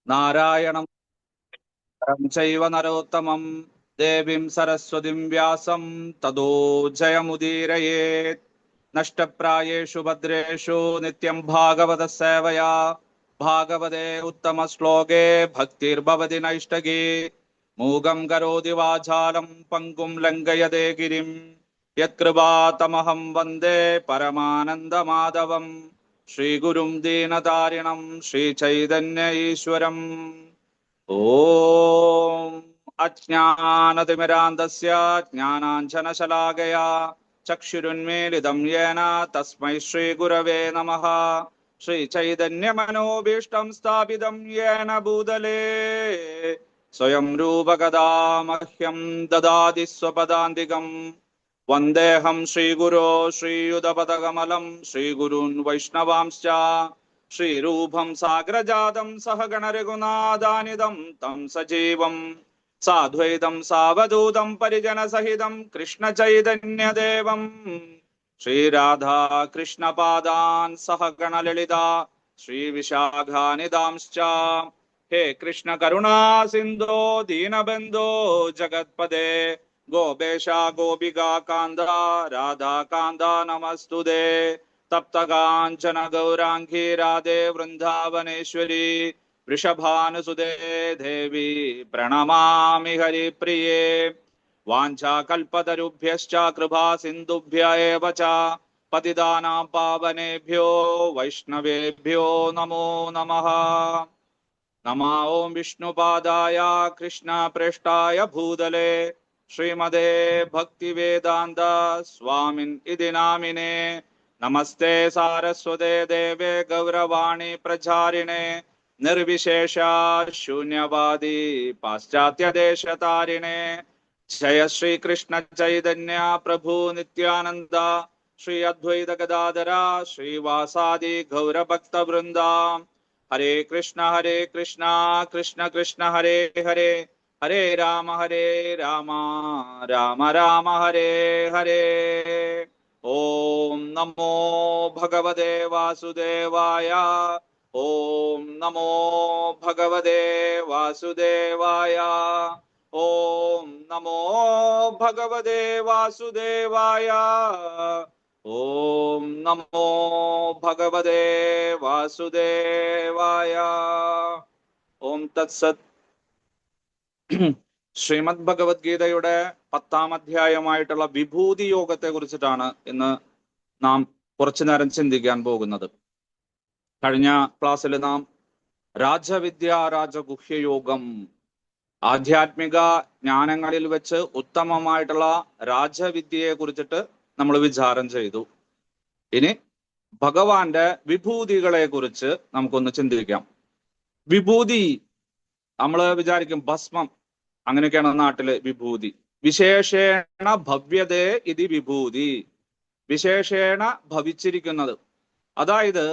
നാരായണം ചൈവ നരോത്തമം ദേവീം സരസ്വതിം വ്യാസം തതോ ജയമുദീരയേത്. നഷ്ടപ്രായേഷു ഭദ്രേഷു നിത്യം ഭാഗവത സേവയാ ഭാഗവതേ ഉത്തമ ശ്ലോകേ ഭക്തിർഭവതി നൈഷ്ടകേ. മൂകം കരോതി വാചാലം പങ്കും ലംഘയതേ ഗിരിം യത്കൃപാതമഹം വന്ദേ പരമാനന്ദമാധവം. ശ്രീഗുരും ദീനതാരിണം ശ്രീചൈതന്യ ഈശ്വരം. ഓം അജ്ഞാനതിമിരാന്തസ്യ ജ്ഞാനാഞ്ജനശലാകയാ ചക്ഷുരുന്മീലിതം യേന തസ്മൈ ശ്രീഗുരവേ നമഃ. ശ്രീചൈതന്യമനോഭീഷ്ടം സ്ഥാപിതം യേന ഭൂതലേ സ്വയം രൂപകഥാ മഹ്യം ദദാതി സ്വപദാന്തികം. വന്ദേഹം ശ്രീഗുരോ ശ്രീയുതപദകമലം ശ്രീഗുരുൻ വൈഷ്ണവാംശ്ച ശ്രീരൂപം സാഗ്രജാതം സഹഗണ രഘുനാഥാനിതം തം സജീവം സാദ്വൈതം സാവധൂതം പരിജനസഹിതം കൃഷ്ണചൈതന്യദേവം ശ്രീരാധാ കൃഷ്ണപാദാൻ സഹഗണ ലളിതാ ശ്രീവിശാഖാനിതാംശ്ച. ഹേ കൃഷ്ണ കരുണാ സിന്ധോ ദീനബന്ധോ ജഗത്പദേ ഗോപേശ ഗോപികാ കാന്ത രാധാകാന്ത നമസ്തുതേ. തപ്തകാഞ്ചന ഗൗരാംഗീ രാധേ വൃന്ദാവനേശ്വരി വൃഷഭാനുസുതേ ദേവി പ്രണമാമി ഹരിപ്രിയേ. വാഞ്ചാകൽപതരുഭ്യശ്ച കൃപാ സിന്ധുഭ്യ ഏവ ച പതിതാനാം പാവനേഭ്യോ വൈഷ്ണവേഭ്യോ നമോ നമഃ. നമോ ഓം വിഷ്ണുപാദായ കൃഷ്ണപ്രേഷ്ഠായ ഭൂതലേ ശ്രീമദേ ഭക്തിവേദാന്ത സ്വാമിൻ ഇതി നാമിനേ. നമസ്തേ സാരസ്വതേ ദേവേ ഗൗരവാണി പ്രചാരിണേ നിർവിശേഷ ശൂന്യവാദി പാശ്ചാത്യദേശതാരിണേ. ജയ ശ്രീകൃഷ്ണ ചൈതന്യ പ്രഭു നിത്യാനന്ദ ശ്രീ അദ്വൈത ഗദാധര ശ്രീവാസാദി ഗൗരഭക്തവൃന്ദ. ഹരേ കൃഷ്ണ കൃഷ്ണ കൃഷ്ണ ഹരേ ഹരേ ഹരേ രാമ രാമ രാമ ഹരേ ഹരേ. ഓം നമോ ഭഗവതേ വാസുദേവായ. ഓം നമോ ഭഗവതേ വാസുദേവായ. ഓം നമോ ഭഗവതേ വാസുദേവായ. ഓം നമോ ഭഗവതേ വാസുദേവായ. ഓം തത്സത്. ശ്രീമദ് ഭഗവത്ഗീതയുടെ 10ാം അധ്യായമായിട്ടുള്ള വിഭൂതി യോഗത്തെ കുറിച്ചിട്ടാണ് ഇന്ന് നാം കുറച്ചു നേരം ചിന്തിക്കാൻ പോകുന്നത്. കഴിഞ്ഞ ക്ലാസ്സിൽ നാം രാജവിദ്യ രാജഗുഹ്യയോഗം, ആധ്യാത്മിക ജ്ഞാനങ്ങളിൽ വെച്ച് ഉത്തമമായിട്ടുള്ള രാജവിദ്യയെ കുറിച്ചിട്ട് നമ്മൾ വിചാരം ചെയ്തു. ഇനി ഭഗവാന്റെ വിഭൂതികളെ കുറിച്ച് നമുക്കൊന്ന് ചിന്തിക്കാം. വിഭൂതി നമ്മൾ വിചാരിക്കും ഭസ്മം, അങ്ങനെയൊക്കെയാണ് നാട്ടില് വിഭൂതി. വിശേഷേണ ഭവ്യതേ ഇതി വിഭൂതി, വിശേഷേണ ഭവിച്ചിരിക്കുന്നത്. അതായത്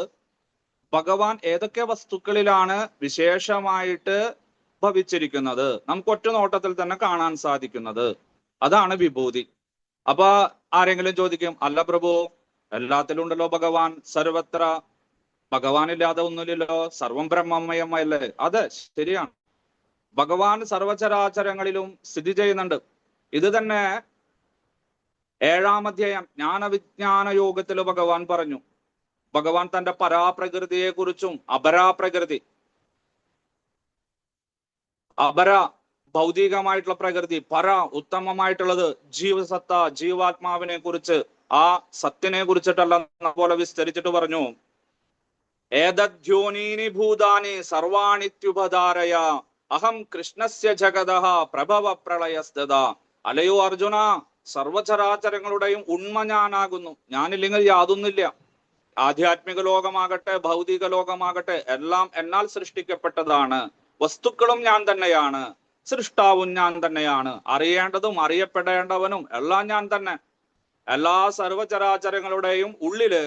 ഭഗവാൻ ഏതൊക്കെ വസ്തുക്കളിലാണ് വിശേഷമായിട്ട് ഭവിച്ചിരിക്കുന്നത്, നമുക്ക് ഒറ്റ നോട്ടത്തിൽ തന്നെ കാണാൻ സാധിക്കുന്നത്, അതാണ് വിഭൂതി. അപ്പൊ ആരെങ്കിലും ചോദിക്കും, അല്ല പ്രഭു എല്ലാത്തിലും ഉണ്ടല്ലോ ഭഗവാൻ, സർവത്ര ഭഗവാനില്ലാതെ ഒന്നുമില്ലല്ലോ, സർവം ബ്രഹ്മമയമല്ലേ? അതെ, ശരിയാണ്. ഭഗവാൻ സർവചരാചരങ്ങളിലും സ്ഥിതി ചെയ്യുന്നുണ്ട്. ഇത് തന്നെ 7ാം അധ്യായം ജ്ഞാനവിജ്ഞാന യോഗത്തിൽ ഭഗവാൻ പറഞ്ഞു. ഭഗവാൻ തന്റെ പരാപ്രകൃതിയെ കുറിച്ചും അപരാപ്രകൃതി, അപര ഭൗതികമായിട്ടുള്ള പ്രകൃതി, പര ഉത്തമമായിട്ടുള്ളത് ജീവസത്ത ജീവാത്മാവിനെ കുറിച്ച്, ആ സത്യനെ കുറിച്ചിട്ടല്ല പോലെ വിസ്തരിച്ചിട്ട് പറഞ്ഞു. ഏതദ്യോനീനി ഭൂതാനി സർവാണിത്യുപധാരയ അഹം കൃഷ്ണസ്യ ജഗതഃ പ്രഭവ പ്രളയസ്തത. അലയോ അർജുന, സർവചരാചരങ്ങളുടെയും ഉണ്മ ഞാനാകുന്നു, ഞാനില്ലെങ്കിൽ യാതൊന്നില്ല. ആധ്യാത്മിക ലോകമാകട്ടെ ഭൗതിക ലോകമാകട്ടെ എല്ലാം എന്നാൽ സൃഷ്ടിക്കപ്പെട്ടതാണ്. വസ്തുക്കളും ഞാൻ തന്നെയാണ്, സൃഷ്ടാവും ഞാൻ തന്നെയാണ്, അറിയേണ്ടതും അറിയപ്പെടേണ്ടവനും എല്ലാം ഞാൻ തന്നെ. എല്ലാ സർവചരാചരങ്ങളുടെയും ഉള്ളില്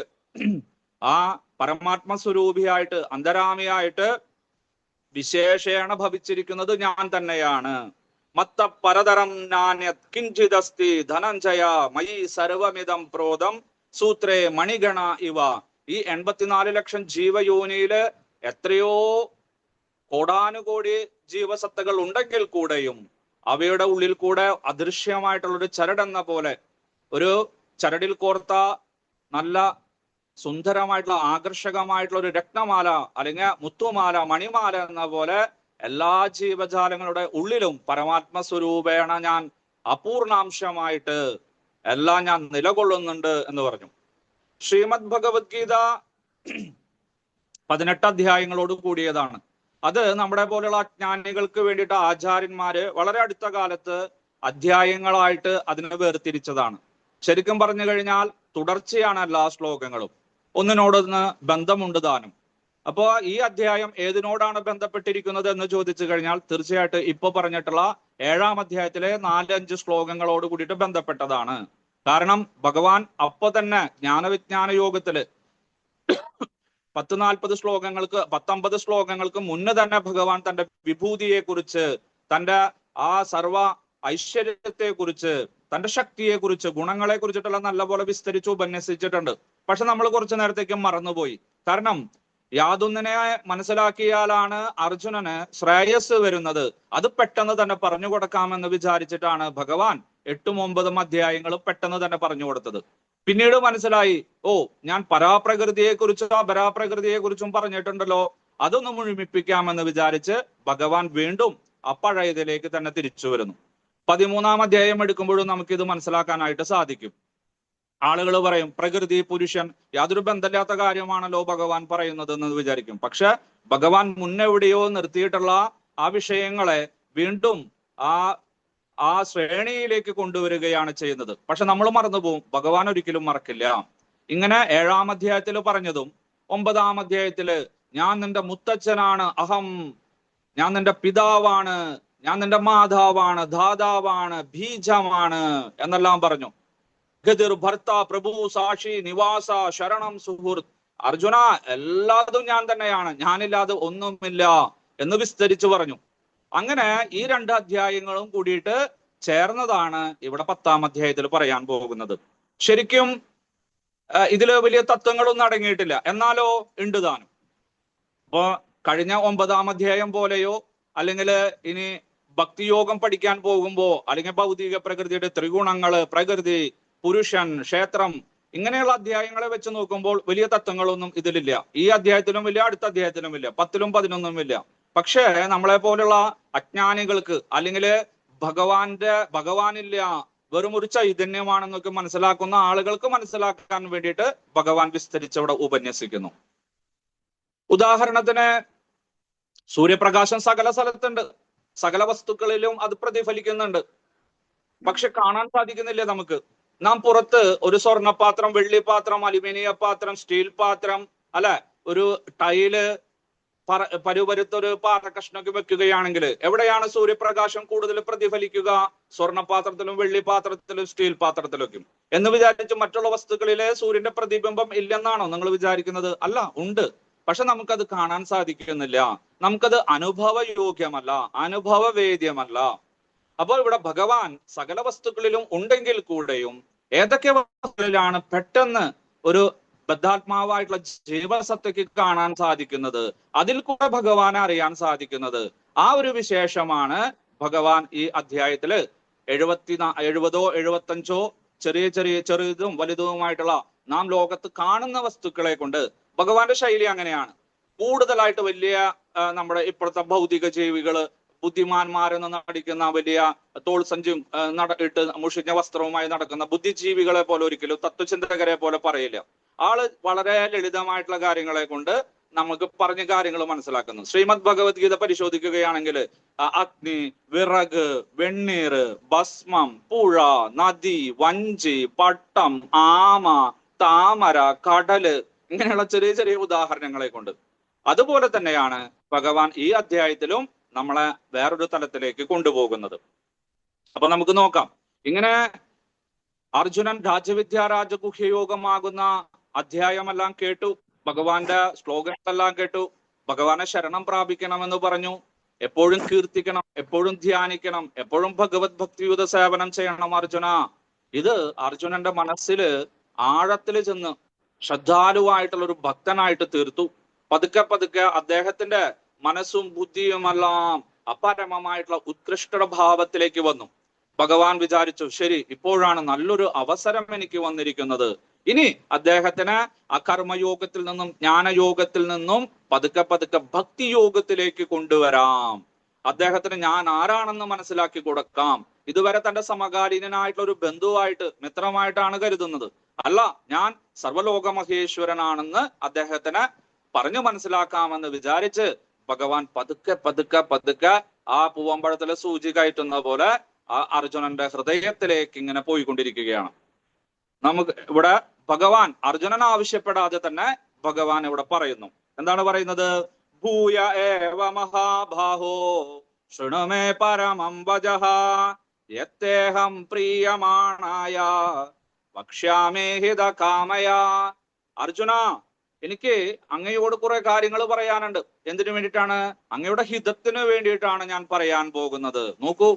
ആ പരമാത്മസ്വരൂപിയായിട്ട് അന്തരാമിയായിട്ട് വിശേഷേണ ഭവിച്ചിരിക്കുന്നത് ഞാൻ തന്നെയാണ്. മത്ത പരതരം നാന്യത് കിഞ്ചിദസ്തി ധനഞ്ജയ മയി സർവമിതം പ്രോതം സൂത്രേ മണിഗണ ഇവ. ഈ 84 ലക്ഷം ജീവയോനിയില് എത്രയോ കോടാനുകോടി ജീവസത്തകൾ ഉണ്ടെങ്കിൽ കൂടെയും അവയുടെ ഉള്ളിൽ കൂടെ അദൃശ്യമായിട്ടുള്ള ഒരു ചരട് എന്ന പോലെ, ഒരു ചരടിൽ കോർത്ത നല്ല സുന്ദരമായിട്ടുള്ള ആകർഷകമായിട്ടുള്ള ഒരു രത്നമാല അല്ലെങ്കിൽ മുത്തുമാല, മണിമാല എന്ന പോലെ എല്ലാ ജീവജാലങ്ങളുടെ ഉള്ളിലും പരമാത്മ സ്വരൂപേണ ഞാൻ അപൂർണാംശമായിട്ട് എല്ലാം ഞാൻ നിലകൊള്ളുന്നുണ്ട് എന്ന് പറഞ്ഞു. ശ്രീമദ് ഭഗവത്ഗീത 18 അധ്യായങ്ങളോട് കൂടിയതാണ്. അത് നമ്മുടെ പോലെയുള്ള അജ്ഞാനികൾക്ക് വേണ്ടിയിട്ട് ആചാര്യന്മാര് വളരെ അടുത്ത കാലത്ത് അധ്യായങ്ങളായിട്ട് അതിനെ വേർതിരിച്ചതാണ്. ശരിക്കും പറഞ്ഞു കഴിഞ്ഞാൽ തുടർച്ചയാണ് എല്ലാ ശ്ലോകങ്ങളും, ഒന്നിനോടൊന്ന് ബന്ധമുണ്ട് താനും. അപ്പോ ഈ അധ്യായം ഏതിനോടാണ് ബന്ധപ്പെട്ടിരിക്കുന്നത് എന്ന് ചോദിച്ചു കഴിഞ്ഞാൽ തീർച്ചയായിട്ടും ഇപ്പൊ പറഞ്ഞിട്ടുള്ള 7-ാം അധ്യായത്തിലെ 4-5 ശ്ലോകങ്ങളോട് കൂടിയിട്ട് ബന്ധപ്പെട്ടതാണ്. കാരണം ഭഗവാൻ അപ്പൊ തന്നെ ജ്ഞാനവിജ്ഞാന യോഗത്തില് 10-40 ശ്ലോകങ്ങൾക്ക് 19 ശ്ലോകങ്ങൾക്ക് മുന്നേ തന്നെ ഭഗവാൻ തന്റെ വിഭൂതിയെ കുറിച്ച്, തന്റെ ആ സർവ ഐശ്വര്യത്തെ കുറിച്ച്, തന്റെ ശക്തിയെ കുറിച്ച്, ഗുണങ്ങളെ കുറിച്ചിട്ടെല്ലാം നല്ലപോലെ വിസ്തരിച്ച് ഉപന്യസിച്ചിട്ടുണ്ട്. പക്ഷെ നമ്മൾ കുറച്ചു നേരത്തേക്കും മറന്നുപോയി. കാരണം യാതൊന്നിനെ മനസ്സിലാക്കിയാലാണ് അർജുനന് ശ്രേയസ് വരുന്നത്. അത് പെട്ടെന്ന് തന്നെ പറഞ്ഞു കൊടുക്കാമെന്ന് വിചാരിച്ചിട്ടാണ് ഭഗവാൻ 8-9 അധ്യായങ്ങളും പെട്ടെന്ന് തന്നെ പറഞ്ഞു കൊടുത്തത്. പിന്നീട് മനസ്സിലായി, ഓ ഞാൻ പരാപ്രകൃതിയെ കുറിച്ചും അപരാപ്രകൃതിയെ കുറിച്ചും പറഞ്ഞിട്ടുണ്ടല്ലോ, അതൊന്ന് മുഴുമിപ്പിക്കാമെന്ന് വിചാരിച്ച് ഭഗവാൻ വീണ്ടും പഴയതിലേക്ക് തന്നെ തിരിച്ചു വരുന്നു. 13-ാം അധ്യായം എടുക്കുമ്പോഴും നമുക്കിത് മനസ്സിലാക്കാനായിട്ട് സാധിക്കും. ആളുകൾ പറയും പ്രകൃതി പുരുഷൻ യാതൊരു ബന്ധമില്ലാത്ത കാര്യമാണല്ലോ ഭഗവാൻ പറയുന്നത് എന്ന് വിചാരിക്കും. പക്ഷെ ഭഗവാൻ മുന്നെവിടെയോ നിർത്തിയിട്ടുള്ള ആ വിഷയങ്ങളെ വീണ്ടും ആ ശ്രേണിയിലേക്ക് കൊണ്ടുവരികയാണ് ചെയ്യുന്നത്. പക്ഷെ നമ്മൾ മറന്നുപോകും, ഭഗവാൻ ഒരിക്കലും മറക്കില്ല. ഇങ്ങനെ 7-ാം അധ്യായത്തിൽ പറഞ്ഞതും 9-ാം അധ്യായത്തില് ഞാൻ നിന്റെ മുത്തച്ഛനാണ്, അഹം, ഞാൻ നിന്റെ പിതാവാണ്, ഞാൻ നിന്റെ മാതാവാണ്, ധാതാവാണ്, ബീജമാണ് എന്നെല്ലാം പറഞ്ഞു. ഗതിർ ഭർത്ത പ്രഭു സാക്ഷി നിവാസ ശരണം സുഹൃത്ത്. അർജുന എല്ലാതും ഞാൻ തന്നെയാണ്, ഞാനില്ലാതെ ഒന്നുമില്ല എന്ന് വിസ്തരിച്ചു പറഞ്ഞു. അങ്ങനെ ഈ 2 അധ്യായങ്ങളും കൂടിയിട്ട് ചേർന്നതാണ് ഇവിടെ 10-ാം അധ്യായത്തിൽ പറയാൻ പോകുന്നത്. ശരിക്കും ഇതില് വലിയ തത്വങ്ങളൊന്നും അടങ്ങിയിട്ടില്ല, എന്നാലോ ഉണ്ട് താനും. അപ്പൊ കഴിഞ്ഞ 9-ാം അധ്യായം പോലെയോ അല്ലെങ്കിൽ ഇനി ഭക്തിയോഗം പഠിക്കാൻ പോകുമ്പോ അല്ലെങ്കിൽ ഭൗതിക പ്രകൃതിയുടെ ത്രിഗുണങ്ങള്, പ്രകൃതി, പുരുഷൻ, ക്ഷേത്രം, ഇങ്ങനെയുള്ള അധ്യായങ്ങളെ വെച്ച് നോക്കുമ്പോൾ വലിയ തത്വങ്ങളൊന്നും ഇതിലില്ല. ഈ അധ്യായത്തിലും ഇല്ല, അടുത്ത അധ്യായത്തിലും ഇല്ല, 10-ലും 11-ലും ഇല്ല. പക്ഷേ നമ്മളെ പോലുള്ള അജ്ഞാനികൾക്ക് അല്ലെങ്കിൽ ഭഗവാനില്ല, വെറും ഒരു ചൈതന്യമാണെന്നൊക്കെ മനസ്സിലാക്കുന്ന ആളുകൾക്ക് മനസ്സിലാക്കാൻ വേണ്ടിയിട്ട് ഭഗവാൻ വിസ്തരിച്ചവിടെ ഉപന്യസിക്കുന്നു. ഉദാഹരണത്തിന് സൂര്യപ്രകാശം സകല സ്ഥലത്തുണ്ട്, സകല വസ്തുക്കളിലും അത് പ്രതിഫലിക്കുന്നുണ്ട്. പക്ഷെ കാണാൻ സാധിക്കുന്നില്ല നമുക്ക്. നാം പുറത്ത് ഒരു സ്വർണ്ണപാത്രം, വെള്ളിപ്പാത്രം, അലുമിനിയ പാത്രം, സ്റ്റീൽ പാത്രം, അല്ലെ, ഒരു ടൈല്, പരുപരുത്തൊരു പാറക്കഷ്ണൊക്കെ വെക്കുകയാണെങ്കിൽ എവിടെയാണ് സൂര്യപ്രകാശം കൂടുതൽ പ്രതിഫലിക്കുക? സ്വർണ്ണപാത്രത്തിലും വെള്ളിപ്പാത്രത്തിലും സ്റ്റീൽ പാത്രത്തിലൊക്കെ. എന്ന് വിചാരിച്ച് മറ്റുള്ള വസ്തുക്കളിലെ സൂര്യന്റെ പ്രതിബിംബം ഇല്ലെന്നാണോ നിങ്ങൾ വിചാരിക്കുന്നത്? അല്ല, ഉണ്ട്. പക്ഷെ നമുക്കത് കാണാൻ സാധിക്കുന്നില്ല, നമുക്കത് അനുഭവയോഗ്യമല്ല, അനുഭവവേദ്യമല്ല. അപ്പോൾ ഇവിടെ ഭഗവാൻ സകല വസ്തുക്കളിലും ഉണ്ടെങ്കിൽ കൂടെയും ഏതൊക്കെ വസ്തുക്കളിലാണ് പെട്ടെന്ന് ഒരു ബദ്ധാത്മാവായിട്ടുള്ള ജീവസത്തയ്ക്ക് കാണാൻ സാധിക്കുന്നത്, അതിൽ കൂടെ ഭഗവാനെ അറിയാൻ സാധിക്കുന്നത്, ആ ഒരു വിശേഷമാണ് ഭഗവാൻ ഈ അധ്യായത്തില് 70-ഓ 75-ഓ ചെറുതും വലുതുമായിട്ടുള്ള നാം ലോകത്ത് കാണുന്ന വസ്തുക്കളെ കൊണ്ട്, ഭഗവാന്റെ ശൈലി അങ്ങനെയാണ്. കൂടുതലായിട്ട് വലിയ നമ്മുടെ ഇപ്പോഴത്തെ ഭൗതിക ജീവികള്, ബുദ്ധിമാന്മാരെന്ന് നടിക്കുന്ന വലിയ തോൾ സഞ്ചും ഇട്ട് മുഷിഞ്ഞ വസ്ത്രവുമായി നടക്കുന്ന ബുദ്ധിജീവികളെ പോലെ ഒരിക്കലും തത്വചിന്തകരെ പോലെ പറയില്ല. ആള് വളരെ ലളിതമായിട്ടുള്ള കാര്യങ്ങളെ കൊണ്ട് നമുക്ക് പറഞ്ഞ കാര്യങ്ങൾ മനസ്സിലാക്കുന്നു. ശ്രീമദ് ഭഗവത്ഗീത പരിശോധിക്കുകയാണെങ്കിൽ അഗ്നി, വിറക്, വെണ്ണീർ, ഭസ്മം, പുഴ, നദി, വഞ്ചി, പട്ടം, ആമ, താമര, കടല്, ഇങ്ങനെയുള്ള ചെറിയ ചെറിയ ഉദാഹരണങ്ങളെ കൊണ്ട്. അതുപോലെ തന്നെയാണ് ഭഗവാൻ ഈ അധ്യായത്തിലും നമ്മളെ വേറൊരു തലത്തിലേക്ക് കൊണ്ടുപോകുന്നത്. അപ്പൊ നമുക്ക് നോക്കാം. ഇങ്ങനെ അർജുനൻ രാജവിദ്യ രാജഗുഹ്യയോഗമാകുന്ന അധ്യായമെല്ലാം കേട്ടു, ഭഗവാന്റെ ശ്ലോകങ്ങളെല്ലാം കേട്ടു, ഭഗവാനെ ശരണം പ്രാപിക്കണമെന്ന് പറഞ്ഞു, എപ്പോഴും കീർത്തിക്കണം, എപ്പോഴും ധ്യാനിക്കണം, എപ്പോഴും ഭഗവത് ഭക്തിയുത സേവനം ചെയ്യണം അർജുന. ഇത് അർജുനന്റെ മനസ്സില് ആഴത്തിൽ ചെന്ന് ശ്രദ്ധാലുവായിട്ടുള്ള ഒരു ഭക്തനായിട്ട് തീർത്തു. പതുക്കെ പതുക്കെ അദ്ദേഹത്തിന്റെ മനസ്സും ബുദ്ധിയുമെല്ലാം അപരമമായിട്ടുള്ള ഉത്കൃഷ്ട ഭാവത്തിലേക്ക് വന്നു. ഭഗവാൻ വിചാരിച്ചു, ശരി, ഇപ്പോഴാണ് നല്ലൊരു അവസരം എനിക്ക് വന്നിരിക്കുന്നത്. ഇനി അദ്ദേഹത്തിന് ആ കർമ്മയോഗത്തിൽ നിന്നും ജ്ഞാനയോഗത്തിൽ നിന്നും പതുക്കെ പതുക്കെ ഭക്തിയോഗത്തിലേക്ക് കൊണ്ടുവരാം. അദ്ദേഹത്തിന് ഞാൻ ആരാണെന്ന് മനസ്സിലാക്കി കൊടുക്കാം. ഇതുവരെ തന്റെ സമകാലീനായിട്ടുള്ള ഒരു ബന്ധുവായിട്ട്, മിത്രമായിട്ടാണ് കരുതുന്നത്. അല്ല, ഞാൻ സർവലോക മഹേശ്വരനാണെന്ന് അദ്ദേഹത്തിന് പറഞ്ഞു മനസ്സിലാക്കാമെന്ന് വിചാരിച്ച് ഭഗവാൻ പതുക്കെ പതുക്കെ പതുക്കെ ആ പൂവമ്പഴത്തിലെ സൂചി കയറ്റുന്ന പോലെ ആ അർജുനന്റെ ഹൃദയത്തിലേക്ക് ഇങ്ങനെ പോയിക്കൊണ്ടിരിക്കുകയാണ്. നമുക്ക് ഇവിടെ ഭഗവാൻ അർജുനൻ ആവശ്യപ്പെടാതെ തന്നെ ഭഗവാൻ ഇവിടെ പറയുന്നു. എന്താണ് പറയുന്നത്? ഭൂയ ഏവ മഹാബാഹോ ശൃണുമേ പരമം വചഃ യത്തേഹം പ്രീയമാണായ വക്ഷ്യാമേ ഹിത കാമയ. അർജുന, എനിക്ക് അങ്ങയോട് കുറെ കാര്യങ്ങൾ പറയാനുണ്ട്. എന്തിനു വേണ്ടിയിട്ടാണ്? അങ്ങയുടെ ഹിതത്തിന് വേണ്ടിയിട്ടാണ് ഞാൻ പറയാൻ പോകുന്നത്. നോക്കൂ,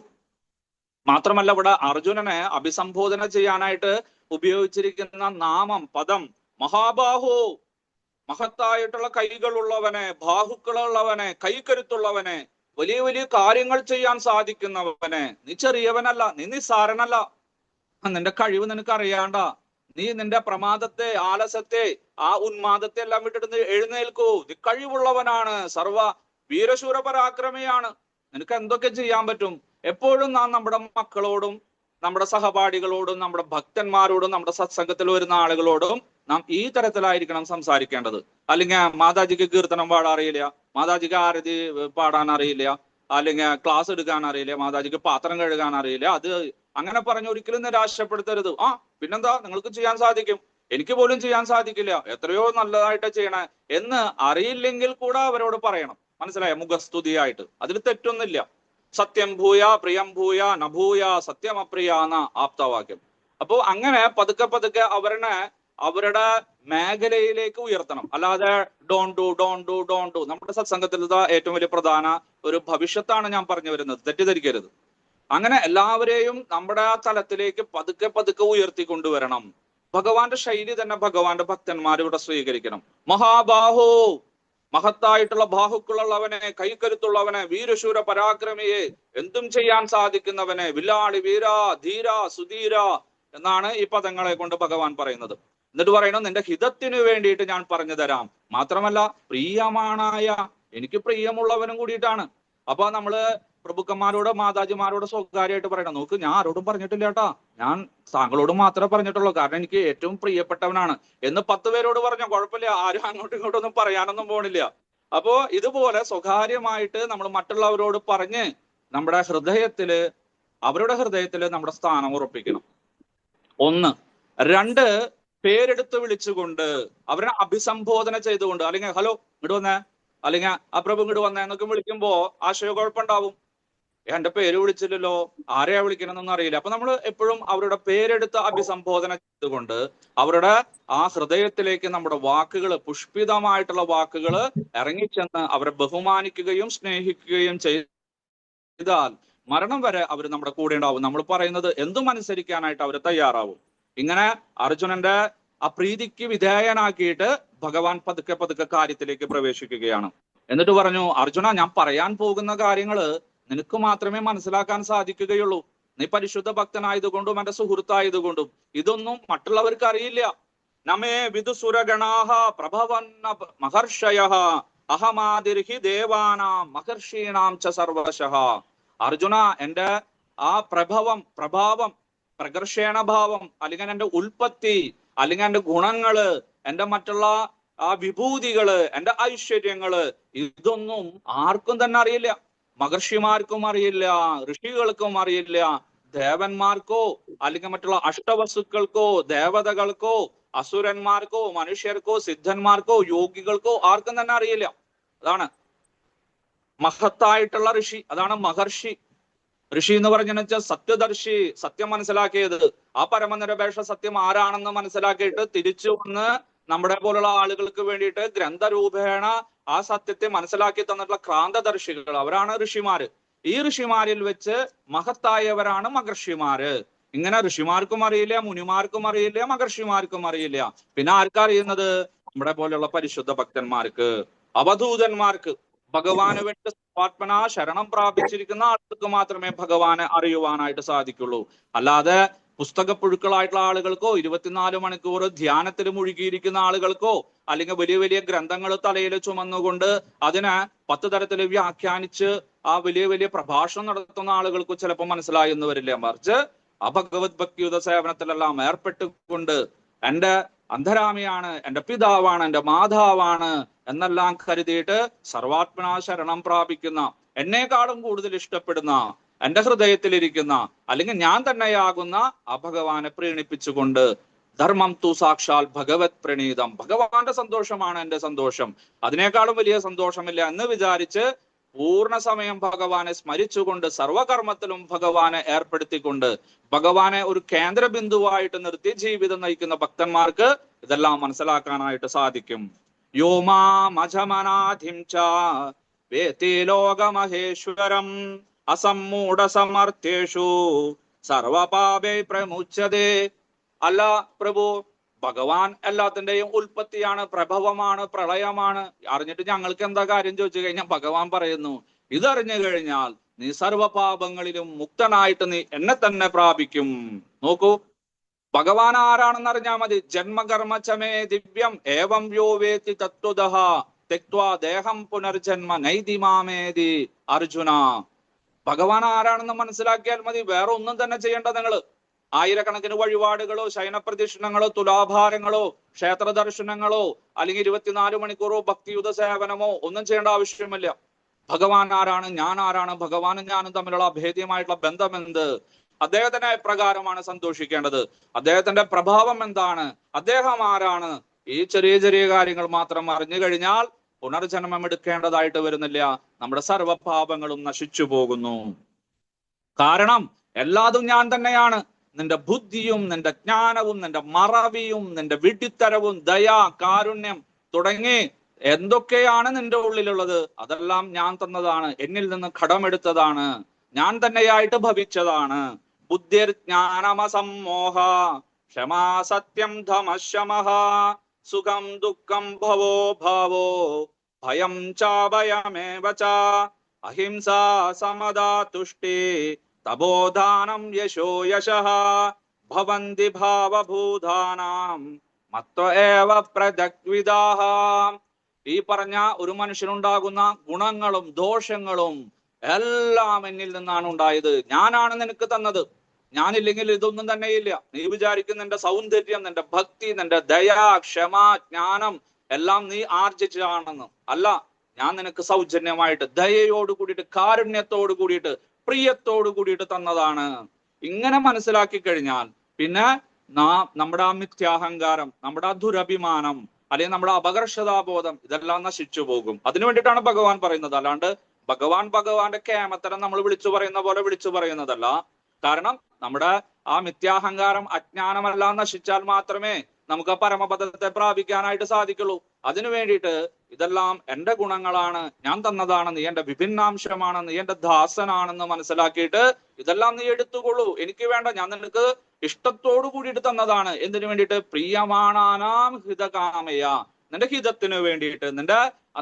മാത്രമല്ല ഇവിടെ അർജുനനെ അഭിസംബോധന ചെയ്യാനായിട്ട് ഉപയോഗിച്ചിരിക്കുന്ന നാമം, പദം മഹാബാഹു, മഹത്തായിട്ടുള്ള കൈകളുള്ളവനെ, ബാഹുക്കളുള്ളവനെ, കൈക്കരുത്തുള്ളവനെ, വലിയ വലിയ കാര്യങ്ങൾ ചെയ്യാൻ സാധിക്കുന്നവനെ. നീ ചെറിയവനല്ല, നീ നിസ്സാരനല്ല. നിന്റെ കഴിവ് നിനക്ക് അറിയാണ്ട. നീ നിന്റെ പ്രമാദത്തെ, ആലസ്യത്തെ, ആ ഉന്മാദത്തെ എല്ലാം വിട്ടിട്ട് എഴുന്നേൽക്കൂ. നീ കഴിവുള്ളവനാണ്, സർവ വീരശൂര പരാക്രമിയാണ്. നിനക്ക് എന്തൊക്കെ ചെയ്യാൻ പറ്റും? എപ്പോഴും നാം നമ്മുടെ മക്കളോടും നമ്മുടെ സഹപാഠികളോടും നമ്മുടെ ഭക്തന്മാരോടും നമ്മുടെ സത്സംഗത്തിൽ വരുന്ന ആളുകളോടും നാം ഈ തരത്തിലായിരിക്കണം സംസാരിക്കേണ്ടത്. അല്ലെങ്കിൽ മാതാജിക്ക് കീർത്തനം പാടാൻ അറിയില്ല, മാതാജിക്ക് ആരതി പാടാൻ അറിയില്ല, അല്ലെങ്കിൽ ക്ലാസ് എടുക്കാൻ അറിയില്ല, മാതാജിക്ക് പാത്രം കഴുകാൻ അറിയില്ല, അത് അങ്ങനെ പറഞ്ഞ് ഒരിക്കലും നിരാശപ്പെടുത്തരുത്. പിന്നെന്താ, നിങ്ങൾക്ക് ചെയ്യാൻ സാധിക്കും, എനിക്ക് പോലും ചെയ്യാൻ സാധിക്കില്ല, എത്രയോ നല്ലതായിട്ട് ചെയ്യണേ എന്ന് അറിയില്ലെങ്കിൽ കൂടെ അവരോട് പറയണം. മനസ്സിലായ? മുഖസ്തുതിയായിട്ട്. അതിൽ തെറ്റൊന്നുമില്ല. സത്യം ഭൂയ പ്രിയം ഭൂയ നഭൂയ സത്യം അപ്രിയ എന്ന ആപ്തവാക്യം. അപ്പോ അങ്ങനെ പതുക്കെ പതുക്കെ അവരുടെ മേഖലയിലേക്ക് ഉയർത്തണം. അല്ലാതെ don't do don't do don't do. നമ്മുടെ സത്സംഗത്തിലത്തെ ഏറ്റവും വലിയ പ്രധാന ഒരു ഭവിഷ്യത്താണ് ഞാൻ പറഞ്ഞു വരുന്നത്, തെറ്റിദ്ധരിക്കരുത്. അങ്ങനെ എല്ലാവരെയും നമ്മുടെ ആ തലത്തിലേക്ക് പതുക്കെ പതുക്കെ ഉയർത്തിക്കൊണ്ടുവരണം. ഭഗവാന്റെ ശൈലി തന്നെ ഭഗവാന്റെ ഭക്തന്മാരിവിടെ സ്വീകരിക്കണം. മഹാബാഹോ, മഹത്തായിട്ടുള്ള ബാഹുക്കളുള്ളവനെ, കൈക്കരുത്തുള്ളവനെ, വീരശൂര പരാക്രമിയെ, എന്തും ചെയ്യാൻ സാധിക്കുന്നവനെ, വില്ലാളി വീര ധീര സുധീര എന്നാണ് ഈ പദങ്ങളെ കൊണ്ട് ഭഗവാൻ പറയുന്നത്. എന്നിട്ട് പറയണം, നിന്റെ ഹിതത്തിന് വേണ്ടിയിട്ട് ഞാൻ പറഞ്ഞു തരാം. മാത്രമല്ല പ്രിയമാണായ, എനിക്ക് പ്രിയമുള്ളവനും കൂടിയിട്ടാണ്. അപ്പൊ നമ്മള് പ്രഭുക്കന്മാരോട് മാതാജിമാരോട് സ്വകാര്യമായിട്ട് പറയണം, നോക്ക്, ഞാൻ ആരോടും പറഞ്ഞിട്ടില്ല കേട്ടാ, ഞാൻ താങ്കളോട് മാത്രമേ പറഞ്ഞിട്ടുള്ളൂ, കാരണം എനിക്ക് ഏറ്റവും പ്രിയപ്പെട്ടവനാണ് എന്ന് 10 പേരോട് പറഞ്ഞ കുഴപ്പമില്ല, ആരും അങ്ങോട്ടും ഇങ്ങോട്ടൊന്നും പറയാനൊന്നും പോണില്ല. അപ്പോ ഇതുപോലെ സ്വകാര്യമായിട്ട് നമ്മൾ മറ്റുള്ളവരോട് പറഞ്ഞ് നമ്മുടെ ഹൃദയത്തില്, അവരുടെ ഹൃദയത്തില് നമ്മുടെ സ്ഥാനം ഉറപ്പിക്കണം. 1. 2, പേരെടുത്ത് വിളിച്ചുകൊണ്ട് അവരെ അഭിസംബോധന ചെയ്തുകൊണ്ട്, അല്ലെങ്കിൽ ഹലോ ഇങ്ങോട്ട് വന്നേ, അല്ലെങ്കിൽ ആ പ്രഭു ഇങ്ങോട്ട് വന്നേ എന്നൊക്കെ വിളിക്കുമ്പോ ആശയക്കുഴപ്പമുണ്ടാവും. എന്റെ പേര് വിളിച്ചില്ലല്ലോ, ആരെയാ വിളിക്കണമെന്നൊന്നും അറിയില്ല. അപ്പൊ നമ്മൾ എപ്പോഴും അവരുടെ പേരെടുത്ത് അഭിസംബോധന ചെയ്തുകൊണ്ട് അവരുടെ ആ ഹൃദയത്തിലേക്ക് നമ്മുടെ വാക്കുകൾ, പുഷ്പിതമായിട്ടുള്ള വാക്കുകൾ ഇറങ്ങിച്ചെന്ന് അവരെ ബഹുമാനിക്കുകയും സ്നേഹിക്കുകയും ചെയ്താൽ മരണം വരെ അവർ നമ്മുടെ കൂടെ ഉണ്ടാവും. നമ്മൾ പറയുന്നത് എന്തും അനുസരിക്കാനായിട്ട് അവർ തയ്യാറാവും. ഇങ്ങനെ അർജുനന്റെ ആ പ്രീതിക്ക് വിധേയനാക്കിയിട്ട് ഭഗവാൻ പതുക്കെ പതുക്കെ കാര്യത്തിലേക്ക് പ്രവേശിക്കുകയാണ്. എന്നിട്ട് പറഞ്ഞു, അർജുന, ഞാൻ പറയാൻ പോകുന്ന കാര്യങ്ങള് നിനക്ക് മാത്രമേ മനസ്സിലാക്കാൻ സാധിക്കുകയുള്ളൂ. നീ പരിശുദ്ധ ഭക്തനായതുകൊണ്ടും എന്റെ സുഹൃത്തായതുകൊണ്ടും ഇതൊന്നും മറ്റുള്ളവർക്ക് അറിയില്ല. നമേ വിദുസുരഗണാഹ പ്രഭവന്ന മഹർഷയഃ അഹമാതിർഹി ദേവാനാം മഹർഷീണാം ച സർവശഃ. അർജുന, എന്റെ ആ പ്രഭാവം, പ്രകർഷേണഭാവം, അല്ലെങ്കിൽ എന്റെ ഉൽപ്പത്തി, അല്ലെങ്കിൽ എന്റെ ഗുണങ്ങള്, എന്റെ മറ്റുള്ള ആ വിഭൂതികള്, എന്റെ ഐശ്വര്യങ്ങള്, ഇതൊന്നും ആർക്കും തന്നെ അറിയില്ല. മഹർഷിമാർക്കും അറിയില്ല, ഋഷികൾക്കും അറിയില്ല, ദേവന്മാർക്കോ അല്ലെങ്കിൽ മറ്റുള്ള അഷ്ടവസ്തുക്കൾക്കോ ദേവതകൾക്കോ അസുരന്മാർക്കോ മനുഷ്യർക്കോ സിദ്ധന്മാർക്കോ യോഗികൾക്കോ ആർക്കും തന്നെ അറിയില്ല. അതാണ് മഹത്തായിട്ടുള്ള ഋഷി, അതാണ് മഹർഷി. ഋഷി എന്ന് പറഞ്ഞെന്ന് വെച്ചാൽ സത്യദർശി, സത്യം മനസ്സിലാക്കിയത്. ആ പരമനിരപേക്ഷ സത്യം ആരാണെന്ന് മനസ്സിലാക്കിയിട്ട് തിരിച്ചു വന്ന് നമ്മുടെ പോലുള്ള ആളുകൾക്ക് വേണ്ടിയിട്ട് ഗ്രന്ഥരൂപേണ ആ സത്യത്തെ മനസ്സിലാക്കി തന്നിട്ടുള്ള ക്രാന്തദർശികൾ, അവരാണ് ഋഷിമാര്. ഈ ഋഷിമാരിൽ വെച്ച് മഹത്തായവരാണ് മഹർഷിമാര്. ഇങ്ങനെ ഋഷിമാർക്കും അറിയില്ല, മുനിമാർക്കും അറിയില്ല, മഹർഷിമാർക്കും അറിയില്ല. പിന്നെ ആർക്കറിയുന്നത്? നമ്മുടെ പോലെയുള്ള പരിശുദ്ധ ഭക്തന്മാർക്ക്, അവധൂതന്മാർക്ക്. ഭഗവാന് വേണ്ടി സർവാത്മന ശരണം പ്രാപിച്ചിരിക്കുന്ന ആളുകൾക്ക് മാത്രമേ ഭഗവാനെ അറിയുവാനായിട്ട് സാധിക്കുള്ളൂ. അല്ലാതെ പുസ്തകപ്പുഴുക്കളായിട്ടുള്ള ആളുകൾക്കോ 24 മണിക്കൂർ ധ്യാനത്തിൽ മുഴുകിയിരിക്കുന്ന ആളുകൾക്കോ അല്ലെങ്കിൽ വലിയ വലിയ ഗ്രന്ഥങ്ങൾ തലയിൽ ചുമന്നുകൊണ്ട് അതിനെ 10 തരത്തിൽ വ്യാഖ്യാനിച്ച് ആ വലിയ വലിയ പ്രഭാഷണം നടത്തുന്ന ആളുകൾക്ക് ചിലപ്പോൾ മനസ്സിലായി എന്ന് വരില്ല. മറിച്ച് ആ ഭഗവത് ഭക്തിയുത സേവനത്തിലെല്ലാം ഏർപ്പെട്ടുകൊണ്ട് എന്റെ അന്ധരാമിയാണ്, എന്റെ പിതാവാണ്, എന്റെ മാതാവാണ് എന്നെല്ലാം കരുതിയിട്ട് സർവാത്മനാ ശരണം പ്രാപിക്കുന്ന, എന്നെക്കാളും കൂടുതൽ ഇഷ്ടപ്പെടുന്ന, എന്റെ ഹൃദയത്തിലിരിക്കുന്ന അല്ലെങ്കിൽ ഞാൻ തന്നെയാകുന്ന ആ ഭഗവാനെ പ്രീണിപ്പിച്ചുകൊണ്ട് ധർമ്മം തു സാക്ഷാൽ ഭഗവത് പ്രണീതം, ഭഗവാന്റെ സന്തോഷമാണ് എന്റെ സന്തോഷം, അതിനേക്കാളും വലിയ സന്തോഷമില്ല എന്ന് വിചാരിച്ച് പൂർണ്ണ സമയം ഭഗവാനെ സ്മരിച്ചുകൊണ്ട് സർവകർമ്മത്തിലും ഭഗവാനെ ഏർപ്പെടുത്തിക്കൊണ്ട് ഭഗവാനെ ഒരു കേന്ദ്ര ബിന്ദുവായിട്ട് നിർത്തി ജീവിതം നയിക്കുന്ന ഭക്തന്മാർക്ക് ഇതെല്ലാം മനസ്സിലാക്കാനായിട്ട് സാധിക്കും. യോമാമജമനാധിം ച വേത്തി ലോകമഹേശ്വരം അസമ്മൂഢ സമർത്ഥേഷു സർവപാപേ പ്രമുച്യതേ. അല്ല പ്രഭു, ഭഗവാൻ എല്ലാത്തിന്റെയും ഉൽപ്പത്തിയാണ്, പ്രഭവമാണ്, പ്രളയമാണ്. അറിഞ്ഞിട്ട് ഞങ്ങൾക്ക് എന്താ കാര്യം ചോദിച്ചു കഴിഞ്ഞാൽ ഭഗവാൻ പറയുന്നു, ഇതറിഞ്ഞു കഴിഞ്ഞാൽ നീ സർവപാപങ്ങളിലും മുക്തനായിട്ട് നീ എന്നെ തന്നെ പ്രാപിക്കും. നോക്കൂ, ഭഗവാൻ ആരാണെന്ന് അറിഞ്ഞാൽ മതി. ജന്മകർമ്മചമേ ദിവ്യം ഏവം യോ വേത്തി തത്വതഃ തെക്വാ ദേഹം പുനർജന്മ നൈതിമാമേതി അർജുന. ഭഗവാൻ ആരാണെന്ന് മനസ്സിലാക്കിയാൽ മതി, വേറെ ഒന്നും തന്നെ ചെയ്യേണ്ട. നിങ്ങള് ആയിരക്കണക്കിന് വഴിപാടുകളോ ശയനപ്രദക്ഷിണങ്ങളോ തുലാഭാരങ്ങളോ ക്ഷേത്ര ദർശനങ്ങളോ അല്ലെങ്കിൽ 24 മണിക്കൂറോ ഭക്തിയുത സേവനമോ ഒന്നും ചെയ്യേണ്ട ആവശ്യമില്ല. ഭഗവാൻ ആരാണ്, ഞാൻ ആരാണ്, ഭഗവാനും ഞാനും തമ്മിലുള്ള അഭേദ്യമായിട്ടുള്ള ബന്ധം എന്ത്, അദ്ദേഹത്തിന്റെ പ്രകാരമാണ് സന്തോഷിക്കേണ്ടത്, അദ്ദേഹത്തിന്റെ പ്രഭാവം എന്താണ്, അദ്ദേഹം ആരാണ്, ഈ ചെറിയ ചെറിയ കാര്യങ്ങൾ മാത്രം അറിഞ്ഞു കഴിഞ്ഞാൽ പുനർജന്മം എടുക്കേണ്ടതായിട്ട് വരുന്നില്ല. നമ്മുടെ സർവപാപങ്ങളും നശിച്ചു പോകുന്നു. കാരണം എല്ലാതും ഞാൻ തന്നെയാണ്. നിന്റെ ബുദ്ധിയും നിന്റെ ജ്ഞാനവും നിന്റെ മറവിയും നിന്റെ വിഡ്ഢിത്തരവും ദയ കാരുണ്യം തുടങ്ങി എന്തൊക്കെയാണ് നിന്റെ ഉള്ളിലുള്ളത് അതെല്ലാം ഞാൻ തന്നതാണ്, എന്നിൽ നിന്ന് കടമെടുത്തതാണ്, ഞാൻ തന്നെയായിട്ട് ഭവിച്ചതാണ്. ബുദ്ധിർജ്ഞാനമസമ്മോഹ ക്ഷമാ സത്യം ധമശമഃ സുഖം ദുഃഖം ഭവോ ഭാവോ ഭയം ചാഭയമേവ ച അഹിംസാ സമദാ തുഷ്ടി തപോദാനം യശോ യശഃ ഭവന്തി ഭാവഭൂതാനാം മത്വ ഏവ പ്രജഗ്വിദാഃ. ഈ പറഞ്ഞ ഒരു മനുഷ്യനുണ്ടാകുന്ന ഗുണങ്ങളും ദോഷങ്ങളും എല്ലാം എന്നിൽ നിന്നാണ് ഉണ്ടായത്, ഞാനാണ് നിനക്ക് തന്നത്. ഞാനില്ലെങ്കിൽ ഇതൊന്നും തന്നെയില്ല. നീ വിചാരിക്കുന്ന നിന്റെ സൗന്ദര്യം, നിന്റെ ഭക്തി, നിന്റെ ദയ, ക്ഷമ, ജ്ഞാനം എല്ലാം നീ ആർജിച്ചതാണെന്ന്. അല്ല, ഞാൻ നിനക്ക് സൗജന്യമായിട്ട് ദയയോട് കൂടിയിട്ട് കാരുണ്യത്തോട് കൂടിയിട്ട് പ്രിയത്തോട് കൂടിയിട്ട് തന്നതാണ്. ഇങ്ങനെ മനസ്സിലാക്കി കഴിഞ്ഞാൽ പിന്നെ നമ്മുടെ ആ മിഥ്യാഹങ്കാരം, നമ്മുടെ ആ ദുരഭിമാനം അല്ലെങ്കിൽ നമ്മുടെ അപകർഷതാബോധം ഇതെല്ലാം നശിച്ചു പോകും. അതിനു വേണ്ടിയിട്ടാണ് ഭഗവാൻ പറയുന്നത്. അല്ലാണ്ട് ഭഗവാന്റെ കേമത്തരം നമ്മൾ വിളിച്ചു പറയുന്ന പോലെ വിളിച്ചു പറയുന്നതല്ല. കാരണം നമ്മുടെ ആ മിഥ്യാഹങ്കാരം അജ്ഞാനമെല്ലാം നശിച്ചാൽ മാത്രമേ നമുക്ക് ആ പരമപദത്തെ പ്രാപിക്കാനായിട്ട് സാധിക്കുള്ളൂ. അതിനു വേണ്ടിയിട്ട് ഇതെല്ലാം എന്റെ ഗുണങ്ങളാണ്, ഞാൻ തന്നതാണ്, നീ എന്റെ വിഭിന്നാംശമാണ്, നീ എന്റെ ദാസനാണെന്ന് മനസ്സിലാക്കിയിട്ട് ഇതെല്ലാം നീ എടുത്തുകൊള്ളൂ, എനിക്ക് വേണ്ട, ഞാൻ നിനക്ക് ഇഷ്ടത്തോടു കൂടിയിട്ട് തന്നതാണ്. എന്തിനു വേണ്ടിയിട്ട്? പ്രിയമാണാനാം ഹിതകാമയ, നിന്റെ ഹിതത്തിന് വേണ്ടിയിട്ട്, നിന്റെ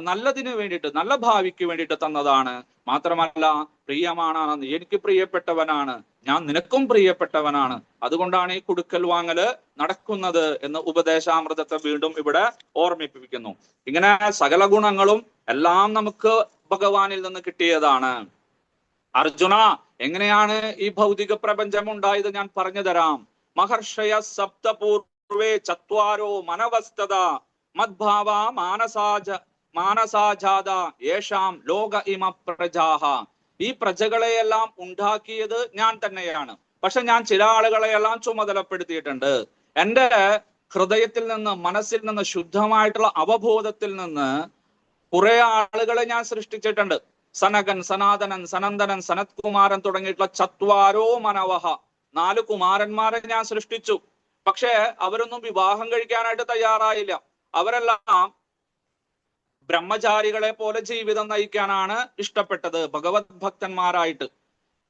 നല്ലതിന് വേണ്ടിയിട്ട്, നല്ല ഭാവിക്ക് വേണ്ടിയിട്ട് തന്നതാണ്. മാത്രമല്ല പ്രിയമാണാണ്, നീ എനിക്ക് പ്രിയപ്പെട്ടവനാണ്, ഞാൻ നിനക്കും പ്രിയപ്പെട്ടവനാണ്. അതുകൊണ്ടാണ് ഈ കൊടുക്കൽ വാങ്ങല് നടക്കുന്നത് എന്ന് ഉപദേശാമൃതത്തെ വീണ്ടും ഇവിടെ ഓർമ്മിപ്പിക്കുന്നു. ഇങ്ങനെ സകല ഗുണങ്ങളും എല്ലാം നമുക്ക് ഭഗവാനിൽ നിന്ന് കിട്ടിയതാണ്. അർജുന, എങ്ങനെയാണ് ഈ ഭൗതിക പ്രപഞ്ചം ഉണ്ടായത് ഞാൻ പറഞ്ഞു തരാം. മഹർഷയ സപ്തപൂർവേ ചത്വാരോ മനവസ്തത മദ്ഭാവ മാനസാജാത യേഷാം ലോക ഇമ പ്രജാഹ. ഈ പ്രജകളെയെല്ലാം ഉണ്ടാക്കിയത് ഞാൻ തന്നെയാണ്. പക്ഷെ ഞാൻ ചില ആളുകളെയെല്ലാം ചുമതലപ്പെടുത്തിയിട്ടുണ്ട്. എൻ്റെ ഹൃദയത്തിൽ നിന്ന്, മനസ്സിൽ നിന്ന്, ശുദ്ധമായിട്ടുള്ള അവബോധത്തിൽ നിന്ന് കുറെ ആളുകളെ ഞാൻ സൃഷ്ടിച്ചിട്ടുണ്ട്. സനകൻ, സനാതനൻ, സനന്ദനൻ, സനത് കുമാരൻ തുടങ്ങിയിട്ടുള്ള ചത്വാരോ മനവഹ, 4 കുമാരന്മാരെ ഞാൻ സൃഷ്ടിച്ചു. പക്ഷെ അവരൊന്നും വിവാഹം കഴിക്കാനായിട്ട് തയ്യാറായില്ല. അവരെല്ലാം ബ്രഹ്മചാരികളെ പോലെ ജീവിതം നയിക്കാനാണ് ഇഷ്ടപ്പെട്ടത്, ഭഗവത് ഭക്തന്മാരായിട്ട്.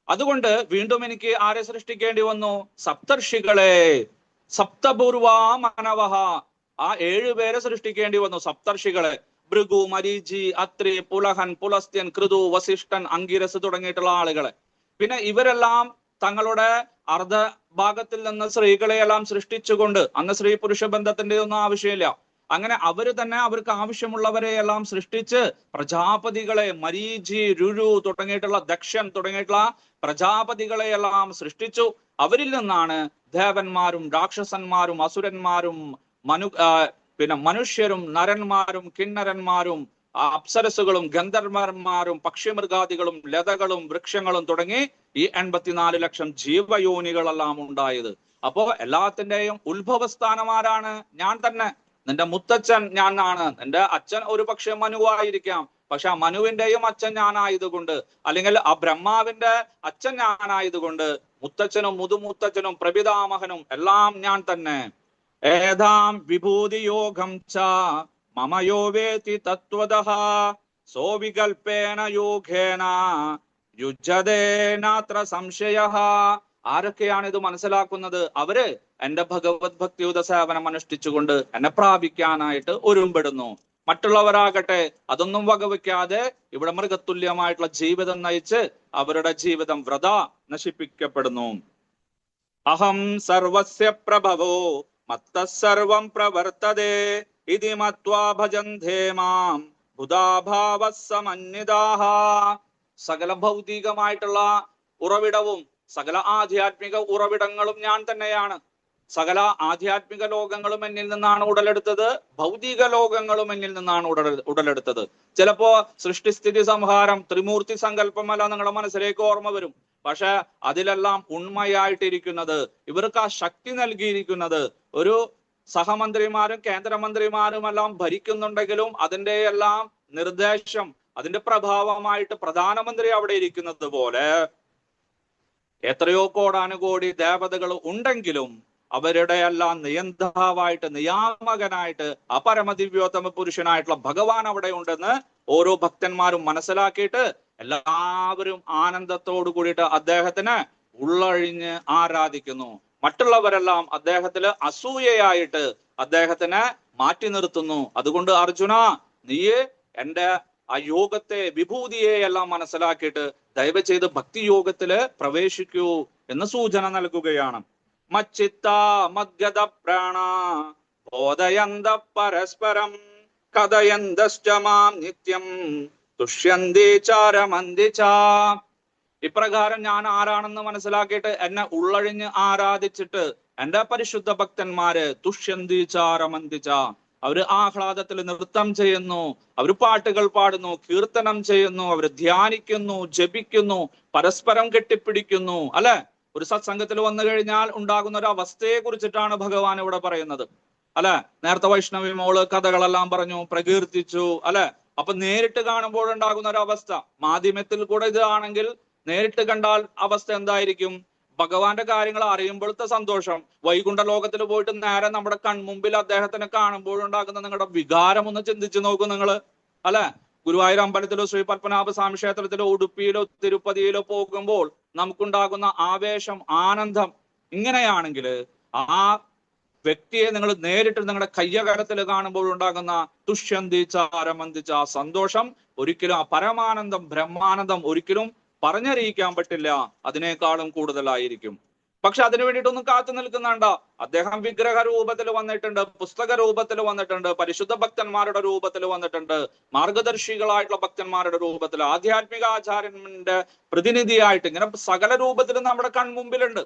അതുകൊണ്ട് വീണ്ടും എനിക്ക് ആരെ സൃഷ്ടിക്കേണ്ടി വന്നു? സപ്തർഷികളെ, സപ്തപൂർവ മനവഹ, ആ 7 പേരെ സൃഷ്ടിക്കേണ്ടി വന്നു, സപ്തർഷികളെ. ഭൃഗു, മരീചി, അത്രി, പുലഹൻ, പുലസ്ത്യൻ, കൃതു, വസിഷ്ഠൻ, അങ്കിരസ് തുടങ്ങിയിട്ടുള്ള ആളുകളെ. പിന്നെ ഇവരെല്ലാം തങ്ങളുടെ അർദ്ധഭാഗത്തിൽ നിന്ന് സ്ത്രീകളെയെല്ലാം സൃഷ്ടിച്ചുകൊണ്ട്, അന്ന് സ്ത്രീ പുരുഷ ബന്ധത്തിന്റെ ഒന്നും ആവശ്യമില്ല, അങ്ങനെ അവര് തന്നെ അവർക്ക് ആവശ്യമുള്ളവരെ എല്ലാം സൃഷ്ടിച്ച് പ്രജാപതികളെ, മരീചി, രുരു തുടങ്ങിയിട്ടുള്ള, ദക്ഷൻ തുടങ്ങിയിട്ടുള്ള പ്രജാപതികളെയെല്ലാം സൃഷ്ടിച്ചു. അവരിൽ നിന്നാണ് ദേവന്മാരും രാക്ഷസന്മാരും അസുരന്മാരും പിന്നെ മനുഷ്യരും നരന്മാരും കിന്നരന്മാരും അപ്സരസുകളും ഗന്ധർവന്മാരും പക്ഷിമൃഗാദികളും ലതകളും വൃക്ഷങ്ങളും തുടങ്ങി ഈ 84 ലക്ഷം ജീവയോനികളെല്ലാം ഉണ്ടായത്. അപ്പോ എല്ലാത്തിന്റെയും ഉത്ഭവസ്ഥാനം ആരാണ്? ഞാൻ തന്നെ. നിന്റെ മുത്തച്ഛൻ ഞാനാണ്. നിന്റെ അച്ഛൻ ഒരു പക്ഷെ മനുവായിരിക്കാം, പക്ഷെ ആ മനുവിന്റെയും അച്ഛൻ ഞാനായതുകൊണ്ട്, അല്ലെങ്കിൽ ആ ബ്രഹ്മാവിന്റെ അച്ഛൻ ഞാനായതുകൊണ്ട് മുത്തച്ഛനും മുതുമുത്തച്ഛനും പ്രപിതാമഹനും എല്ലാം ഞാൻ തന്നെ. ഏതാം വിഭൂതി യോഗം ച മമയോ വേതി തത്വതഃ സോ വികൽപേന യോഗേന യുജ്യതേനാത്ര സംശയഃ. ആരൊക്കെയാണ് ഇത് മനസ്സിലാക്കുന്നത്? അവര് എന്റെ ഭഗവത് ഭക്തിയുത സേവനം അനുഷ്ഠിച്ചുകൊണ്ട് എന്നെ പ്രാപിക്കാനായിട്ട് ഒരുമ്പെടുന്നു. മറ്റുള്ളവരാകട്ടെ അതൊന്നും വകവയ്ക്കാതെ ഇവിടെ മൃഗതുല്യമായിട്ടുള്ള ജീവിതം നയിച്ച് അവരുടെ ജീവിതം വ്രത നശിപ്പിക്കപ്പെടുന്നു. അഹം സർവസ്യ പ്രഭവോ മത്തഃസർവം പ്രവർത്തതേ ഇതി മത്വാ ഭജന്തേ മാം ബുധാഭാവസമന്വിതാഃ. സകല ഭൗതികമായിട്ടുള്ള ഉറവിടവും സകല ആധ്യാത്മിക ഉറവിടങ്ങളും ഞാൻ തന്നെയാണ്. സകല ആധ്യാത്മിക ലോകങ്ങളും എന്നിൽ നിന്നാണ് ഉടലെടുത്തത്, ഭൗതിക ലോകങ്ങളും എന്നിൽ നിന്നാണ് ഉടലെടുത്തത്. ചിലപ്പോ സൃഷ്ടിസ്ഥിതി സംഹാരം ത്രിമൂർത്തി സങ്കല്പമല്ല നിങ്ങളുടെ മനസ്സിലേക്ക് ഓർമ്മ വരും. പക്ഷെ അതിലെല്ലാം ഉണ്മയായിട്ടിരിക്കുന്നത്, ഇവർക്ക് ആ ശക്തി നൽകിയിരിക്കുന്നത് ഒരു സഹമന്ത്രിമാരും കേന്ദ്രമന്ത്രിമാരും എല്ലാം ഭരിക്കുന്നുണ്ടെങ്കിലും അതിന്റെ എല്ലാം നിർദ്ദേശം, അതിന്റെ പ്രഭാവമായിട്ട് പ്രധാനമന്ത്രി അവിടെ ഇരിക്കുന്നത് പോലെ എത്രയോ കോടാനുകോടി ദേവതകൾ ഉണ്ടെങ്കിലും അവരുടെ എല്ലാം നിയന്താവായിട്ട്, നിയാമകനായിട്ട് ആ പരമദിവ്യോത്തമ പുരുഷനായിട്ടുള്ള ഭഗവാൻ അവിടെ ഉണ്ടെന്ന് ഓരോ ഭക്തന്മാരും മനസ്സിലാക്കിയിട്ട് എല്ലാവരും ആനന്ദത്തോടു കൂടിയിട്ട് അദ്ദേഹത്തിന് ഉള്ളഴിഞ്ഞ് ആരാധിക്കുന്നു. മറ്റുള്ളവരെല്ലാം അദ്ദേഹത്തില് അസൂയയായിട്ട് അദ്ദേഹത്തിനെ മാറ്റി നിർത്തുന്നു. അതുകൊണ്ട് അർജുന, നീ എന്റെ ആ യോഗത്തെ, വിഭൂതിയെ എല്ലാം മനസ്സിലാക്കിയിട്ട് ദയവ് ചെയ്ത് ഭക്തിയോഗത്തില് പ്രവേശിക്കൂ എന്ന് സൂചന നൽകുകയാണ്. മച്ചിത്ത മദ്ഗത പ്രാണ ബോധയന്ത പരസ്പരം കഥയന്തശ്ച മാം നിത്യം തുഷ്യന്തി ചാരമന്തി ച. ഇപ്രകാരം ഞാൻ ആരാണെന്ന് മനസ്സിലാക്കിയിട്ട് എന്നെ ഉള്ളഴിഞ്ഞ് ആരാധിച്ചിട്ട് എന്റെ പരിശുദ്ധ ഭക്തന്മാര് തുഷ്യന്തി ചാരമന്തി ച, അവര് ആഹ്ലാദത്തിൽ നൃത്തം ചെയ്യുന്നു, അവര് പാട്ടുകൾ പാടുന്നു, കീർത്തനം ചെയ്യുന്നു, അവര് ധ്യാനിക്കുന്നു, ജപിക്കുന്നു, പരസ്പരം കെട്ടിപ്പിടിക്കുന്നു. അല്ലെ, ഒരു സത്സംഗത്തിൽ വന്നു കഴിഞ്ഞാൽ ഉണ്ടാകുന്ന ഒരു അവസ്ഥയെ കുറിച്ചിട്ടാണ് ഭഗവാൻ ഇവിടെ പറയുന്നത്. അല്ലെ, നേരത്തെ വൈഷ്ണവി മോള് കഥകളെല്ലാം പറഞ്ഞു, പ്രകീർത്തിച്ചു. അല്ലെ, അപ്പൊ നേരിട്ട് കാണുമ്പോഴുണ്ടാകുന്ന ഒരു അവസ്ഥ, മാധ്യമത്തിൽ കൂടെ ഇത് ആണെങ്കിൽ നേരിട്ട് കണ്ടാൽ അവസ്ഥ എന്തായിരിക്കും? ഭഗവാന്റെ കാര്യങ്ങൾ അറിയുമ്പോഴത്തെ സന്തോഷം, വൈകുണ്ഠ ലോകത്തിൽ പോയിട്ട് നേരെ നമ്മുടെ കൺമുമ്പിൽ അദ്ദേഹത്തിനെ കാണുമ്പോഴുണ്ടാകുന്ന നിങ്ങളുടെ വികാരം ഒന്ന് ചിന്തിച്ചു നോക്കൂ നിങ്ങള്. അല്ലെ, ഗുരുവായൂർ അമ്പലത്തിലോ ശ്രീ പത്മനാഭ സ്വാമി ക്ഷേത്രത്തിലോ ഉടുപ്പിയിലോ തിരുപ്പതിയിലോ പോകുമ്പോൾ നമുക്കുണ്ടാകുന്ന ആവേശം, ആനന്ദം, ഇങ്ങനെയാണെങ്കിൽ ആ വ്യക്തിയെ നിങ്ങൾ നേരിട്ട് നിങ്ങളുടെ കയ്യകരത്തിൽ കാണുമ്പോൾ ഉണ്ടാകുന്ന തുഷ്യന്തി ചാരമന്തിച്ച ആ സന്തോഷം ഒരിക്കലും, ആ പരമാനന്ദം, ബ്രഹ്മാനന്ദം ഒരിക്കലും പറഞ്ഞറിയിക്കാൻ പറ്റില്ല, അതിനേക്കാളും കൂടുതലായിരിക്കും. പക്ഷെ അതിനു വേണ്ടിയിട്ടൊന്നും കാത്തു നിൽക്കുന്നുണ്ട. അദ്ദേഹം വിഗ്രഹ രൂപത്തിൽ വന്നിട്ടുണ്ട്, പുസ്തക രൂപത്തിൽ വന്നിട്ടുണ്ട്, പരിശുദ്ധ ഭക്തന്മാരുടെ രൂപത്തിൽ വന്നിട്ടുണ്ട്, മാർഗദർശികളായിട്ടുള്ള ഭക്തന്മാരുടെ രൂപത്തിൽ, ആധ്യാത്മിക ആചാര്യന്റെ പ്രതിനിധിയായിട്ട്, ഇങ്ങനെ സകല രൂപത്തിലും നമ്മുടെ കൺമുമ്പിലുണ്ട്.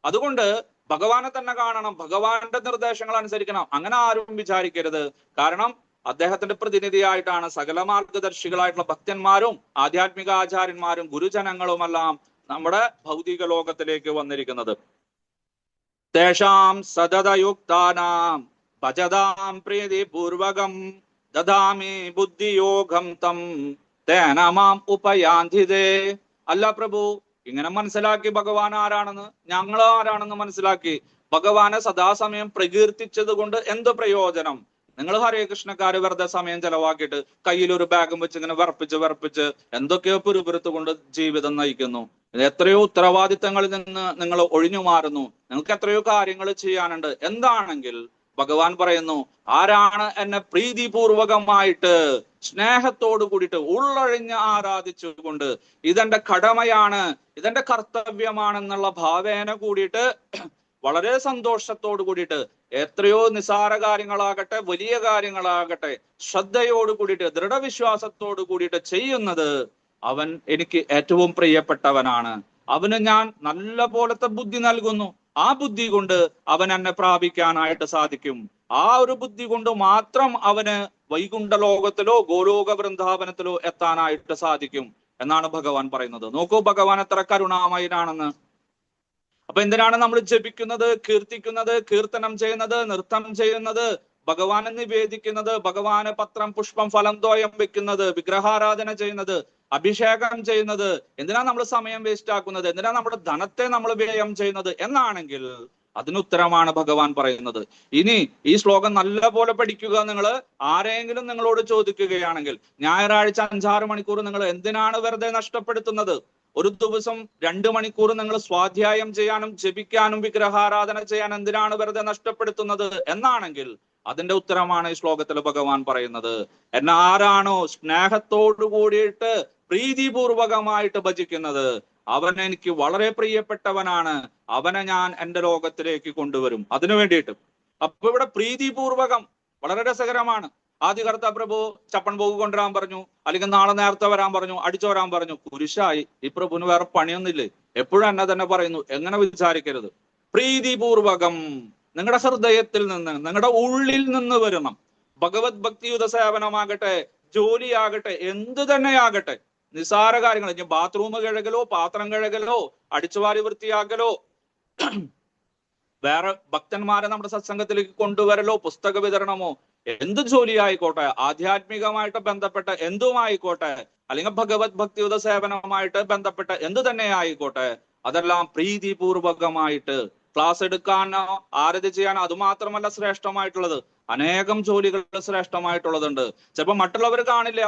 അതുകൊണ്ട് ഭഗവാനെ തന്നെ കാണണം, ഭഗവാന്റെ നിർദ്ദേശങ്ങൾ അനുസരിക്കണം, അങ്ങനെ ആരും വിചാരിക്കരുത്. കാരണം അദ്ദേഹത്തിന്റെ പ്രതിനിധിയായിട്ടാണ് സകല മാർഗദർശികളായിട്ടുള്ള ഭക്തന്മാരും ആധ്യാത്മിക ആചാര്യന്മാരും ഗുരുജനങ്ങളുമെല്ലാം നമ്മുടെ ഭൗതിക ലോകത്തിലേക്ക് വന്നിരിക്കുന്നത്. തേഷാം സതതയുക്താനാം ഭജതാം പ്രീതി പൂർവകം ദദാമി ബുദ്ധിയോഗം തം തേന മാം ഉപയാന്തിതേ. അല്ല പ്രഭു, ഇങ്ങനെ മനസ്സിലാക്കി ഭഗവാൻ ആരാണെന്ന്, ഞങ്ങൾ ആരാണെന്ന് മനസ്സിലാക്കി ഭഗവാനെ സദാസമയം പ്രകീർത്തിച്ചത് കൊണ്ട് എന്ത് പ്രയോജനം? നിങ്ങൾ ഹരേ കൃഷ്ണക്കാര് വെറുതെ സമയം ചെലവാക്കിയിട്ട് കയ്യിലൊരു ബാഗും വെച്ച് ഇങ്ങനെ വിറപ്പിച്ച് എന്തൊക്കെയോ പുരുപുരത്ത് കൊണ്ട് ജീവിതം നയിക്കുന്നു. എത്രയോ ഉത്തരവാദിത്തങ്ങളിൽ നിന്ന് നിങ്ങൾ ഒഴിഞ്ഞു മാറുന്നു. നിങ്ങൾക്ക് എത്രയോ കാര്യങ്ങൾ ചെയ്യാനുണ്ട്. എന്താണെങ്കിൽ ഭഗവാൻ പറയുന്നു, ആരാണ് എന്നെ പ്രീതിപൂർവകമായിട്ട് സ്നേഹത്തോട് കൂടിയിട്ട് ഉള്ളൊഴിഞ്ഞ് ആരാധിച്ചുകൊണ്ട് ഇതെന്റെ കടമയാണ്, ഇതെന്റെ കർത്തവ്യമാണെന്നുള്ള ഭാവേന കൂടിയിട്ട് വളരെ സന്തോഷത്തോട് കൂടിയിട്ട് എത്രയോ നിസാര കാര്യങ്ങളാകട്ടെ വലിയ കാര്യങ്ങളാകട്ടെ ശ്രദ്ധയോട് കൂടിയിട്ട് ദൃഢവിശ്വാസത്തോട് കൂടിയിട്ട് ചെയ്യുന്നത് അവൻ എനിക്ക് ഏറ്റവും പ്രിയപ്പെട്ടവനാണ്. അവന് ഞാൻ നല്ല പോലത്തെ ബുദ്ധി നൽകുന്നു. ആ ബുദ്ധി കൊണ്ട് അവൻ എന്നെ പ്രാപിക്കാനായിട്ട് സാധിക്കും. ആ ഒരു ബുദ്ധി കൊണ്ട് മാത്രം അവന് വൈകുണ്ഠ ലോകത്തിലോ ഗോലോക വൃന്ദാവനത്തിലോ എത്താനായിട്ട് സാധിക്കും എന്നാണ് ഭഗവാൻ പറയുന്നത്. നോക്കൂ ഭഗവാൻ എത്ര കരുണാമയനാണെന്ന്. അപ്പൊ എന്തിനാണ് നമ്മൾ ജപിക്കുന്നത്, കീർത്തിക്കുന്നത്, കീർത്തനം ചെയ്യുന്നത്, നൃത്തം ചെയ്യുന്നത്, ഭഗവാനെ നിവേദിക്കുന്നത്, ഭഗവാന് പത്രം പുഷ്പം ഫലം തോയം വെക്കുന്നത്, വിഗ്രഹാരാധന ചെയ്യുന്നത്, അഭിഷേകം ചെയ്യുന്നത്? എന്തിനാ നമ്മൾ സമയം വേസ്റ്റ് ആക്കുന്നത്? എന്തിനാ നമ്മുടെ ധനത്തെ നമ്മൾ വ്യയം ചെയ്യുന്നത് എന്നാണെങ്കിൽ അതിനുത്തരമാണ് ഭഗവാൻ പറയുന്നത്. ഇനി ഈ ശ്ലോകം നല്ല പോലെ പഠിക്കുക. നിങ്ങൾ ആരെങ്കിലും നിങ്ങളോട് ചോദിക്കുകയാണെങ്കിൽ ഞായറാഴ്ച 5-6 മണിക്കൂർ നിങ്ങൾ എന്തിനാണ് വെറുതെ നഷ്ടപ്പെടുത്തുന്നത്? ഒരു ദിവസം 2 മണിക്കൂർ നിങ്ങൾ സ്വാധ്യായം ചെയ്യാനും ജപിക്കാനും വിഗ്രഹാരാധന ചെയ്യാൻ എന്തിനാണ് വെറുതെ നഷ്ടപ്പെടുത്തുന്നത് എന്നാണെങ്കിൽ അതിന്റെ ഉത്തരമാണ് ഈ ശ്ലോകത്തിൽ ഭഗവാൻ പറയുന്നത്. എന്നെ ആരാണോ സ്നേഹത്തോടു കൂടിയിട്ട് പ്രീതിപൂർവകമായിട്ട് ഭജിക്കുന്നത് അവൻ എനിക്ക് വളരെ പ്രിയപ്പെട്ടവനാണ്, അവനെ ഞാൻ എൻ്റെ ലോകത്തിലേക്ക് കൊണ്ടുവരും. അതിനു വേണ്ടിയിട്ട് അപ്പൊ ഇവിടെ പ്രീതിപൂർവകം വളരെ രസകരമാണ്. ആദ്യകർത്ത പ്രഭു ചപ്പൻ പോകു കൊണ്ടുവരാൻ പറഞ്ഞു, അല്ലെങ്കിൽ നാളെ നേരത്തെ വരാൻ പറഞ്ഞു, അടിച്ചു വരാൻ പറഞ്ഞു. കുരിശായി. ഈ പ്രഭുവിന് വേറെ പണിയൊന്നുമില്ലേ? എപ്പോഴും എന്നെ തന്നെ പറയുന്നു, എങ്ങനെ വിചാരിക്കരുത്. പ്രീതിപൂർവകം നിങ്ങളുടെ ഹൃദയത്തിൽ നിന്ന്, നിങ്ങളുടെ ഉള്ളിൽ നിന്ന് വരണം. ഭഗവത് ഭക്തിയുത സേവനമാകട്ടെ, ജോലിയാകട്ടെ, എന്ത് തന്നെയാകട്ടെ, നിസാര കാര്യങ്ങൾ, ഇനി ബാത്റൂം കഴുകലോ പാത്രം കഴുകലോ അടിച്ചുവാരി വൃത്തിയാക്കലോ വേറെ ഭക്തന്മാരെ നമ്മുടെ സത്സംഗത്തിലേക്ക് കൊണ്ടുവരലോ പുസ്തക വിതരണമോ എന്ത് ജോലി ആയിക്കോട്ടെ, ആധ്യാത്മികമായിട്ട് ബന്ധപ്പെട്ട എന്തുമായിക്കോട്ടെ, അല്ലെങ്കിൽ ഭഗവത് ഭക്തിയുത സേവനവുമായിട്ട് ബന്ധപ്പെട്ട എന്ത് തന്നെ ആയിക്കോട്ടെ, അതെല്ലാം പ്രീതിപൂർവകമായിട്ട് ക്ലാസ് എടുക്കാനോ ആരതി ചെയ്യാനോ അതുമാത്രമല്ല ശ്രേഷ്ഠമായിട്ടുള്ളത്, അനേകം ജോലികൾ ശ്രേഷ്ഠമായിട്ടുള്ളതുണ്ട്. ചിലപ്പോൾ മറ്റുള്ളവർ കാണില്ല,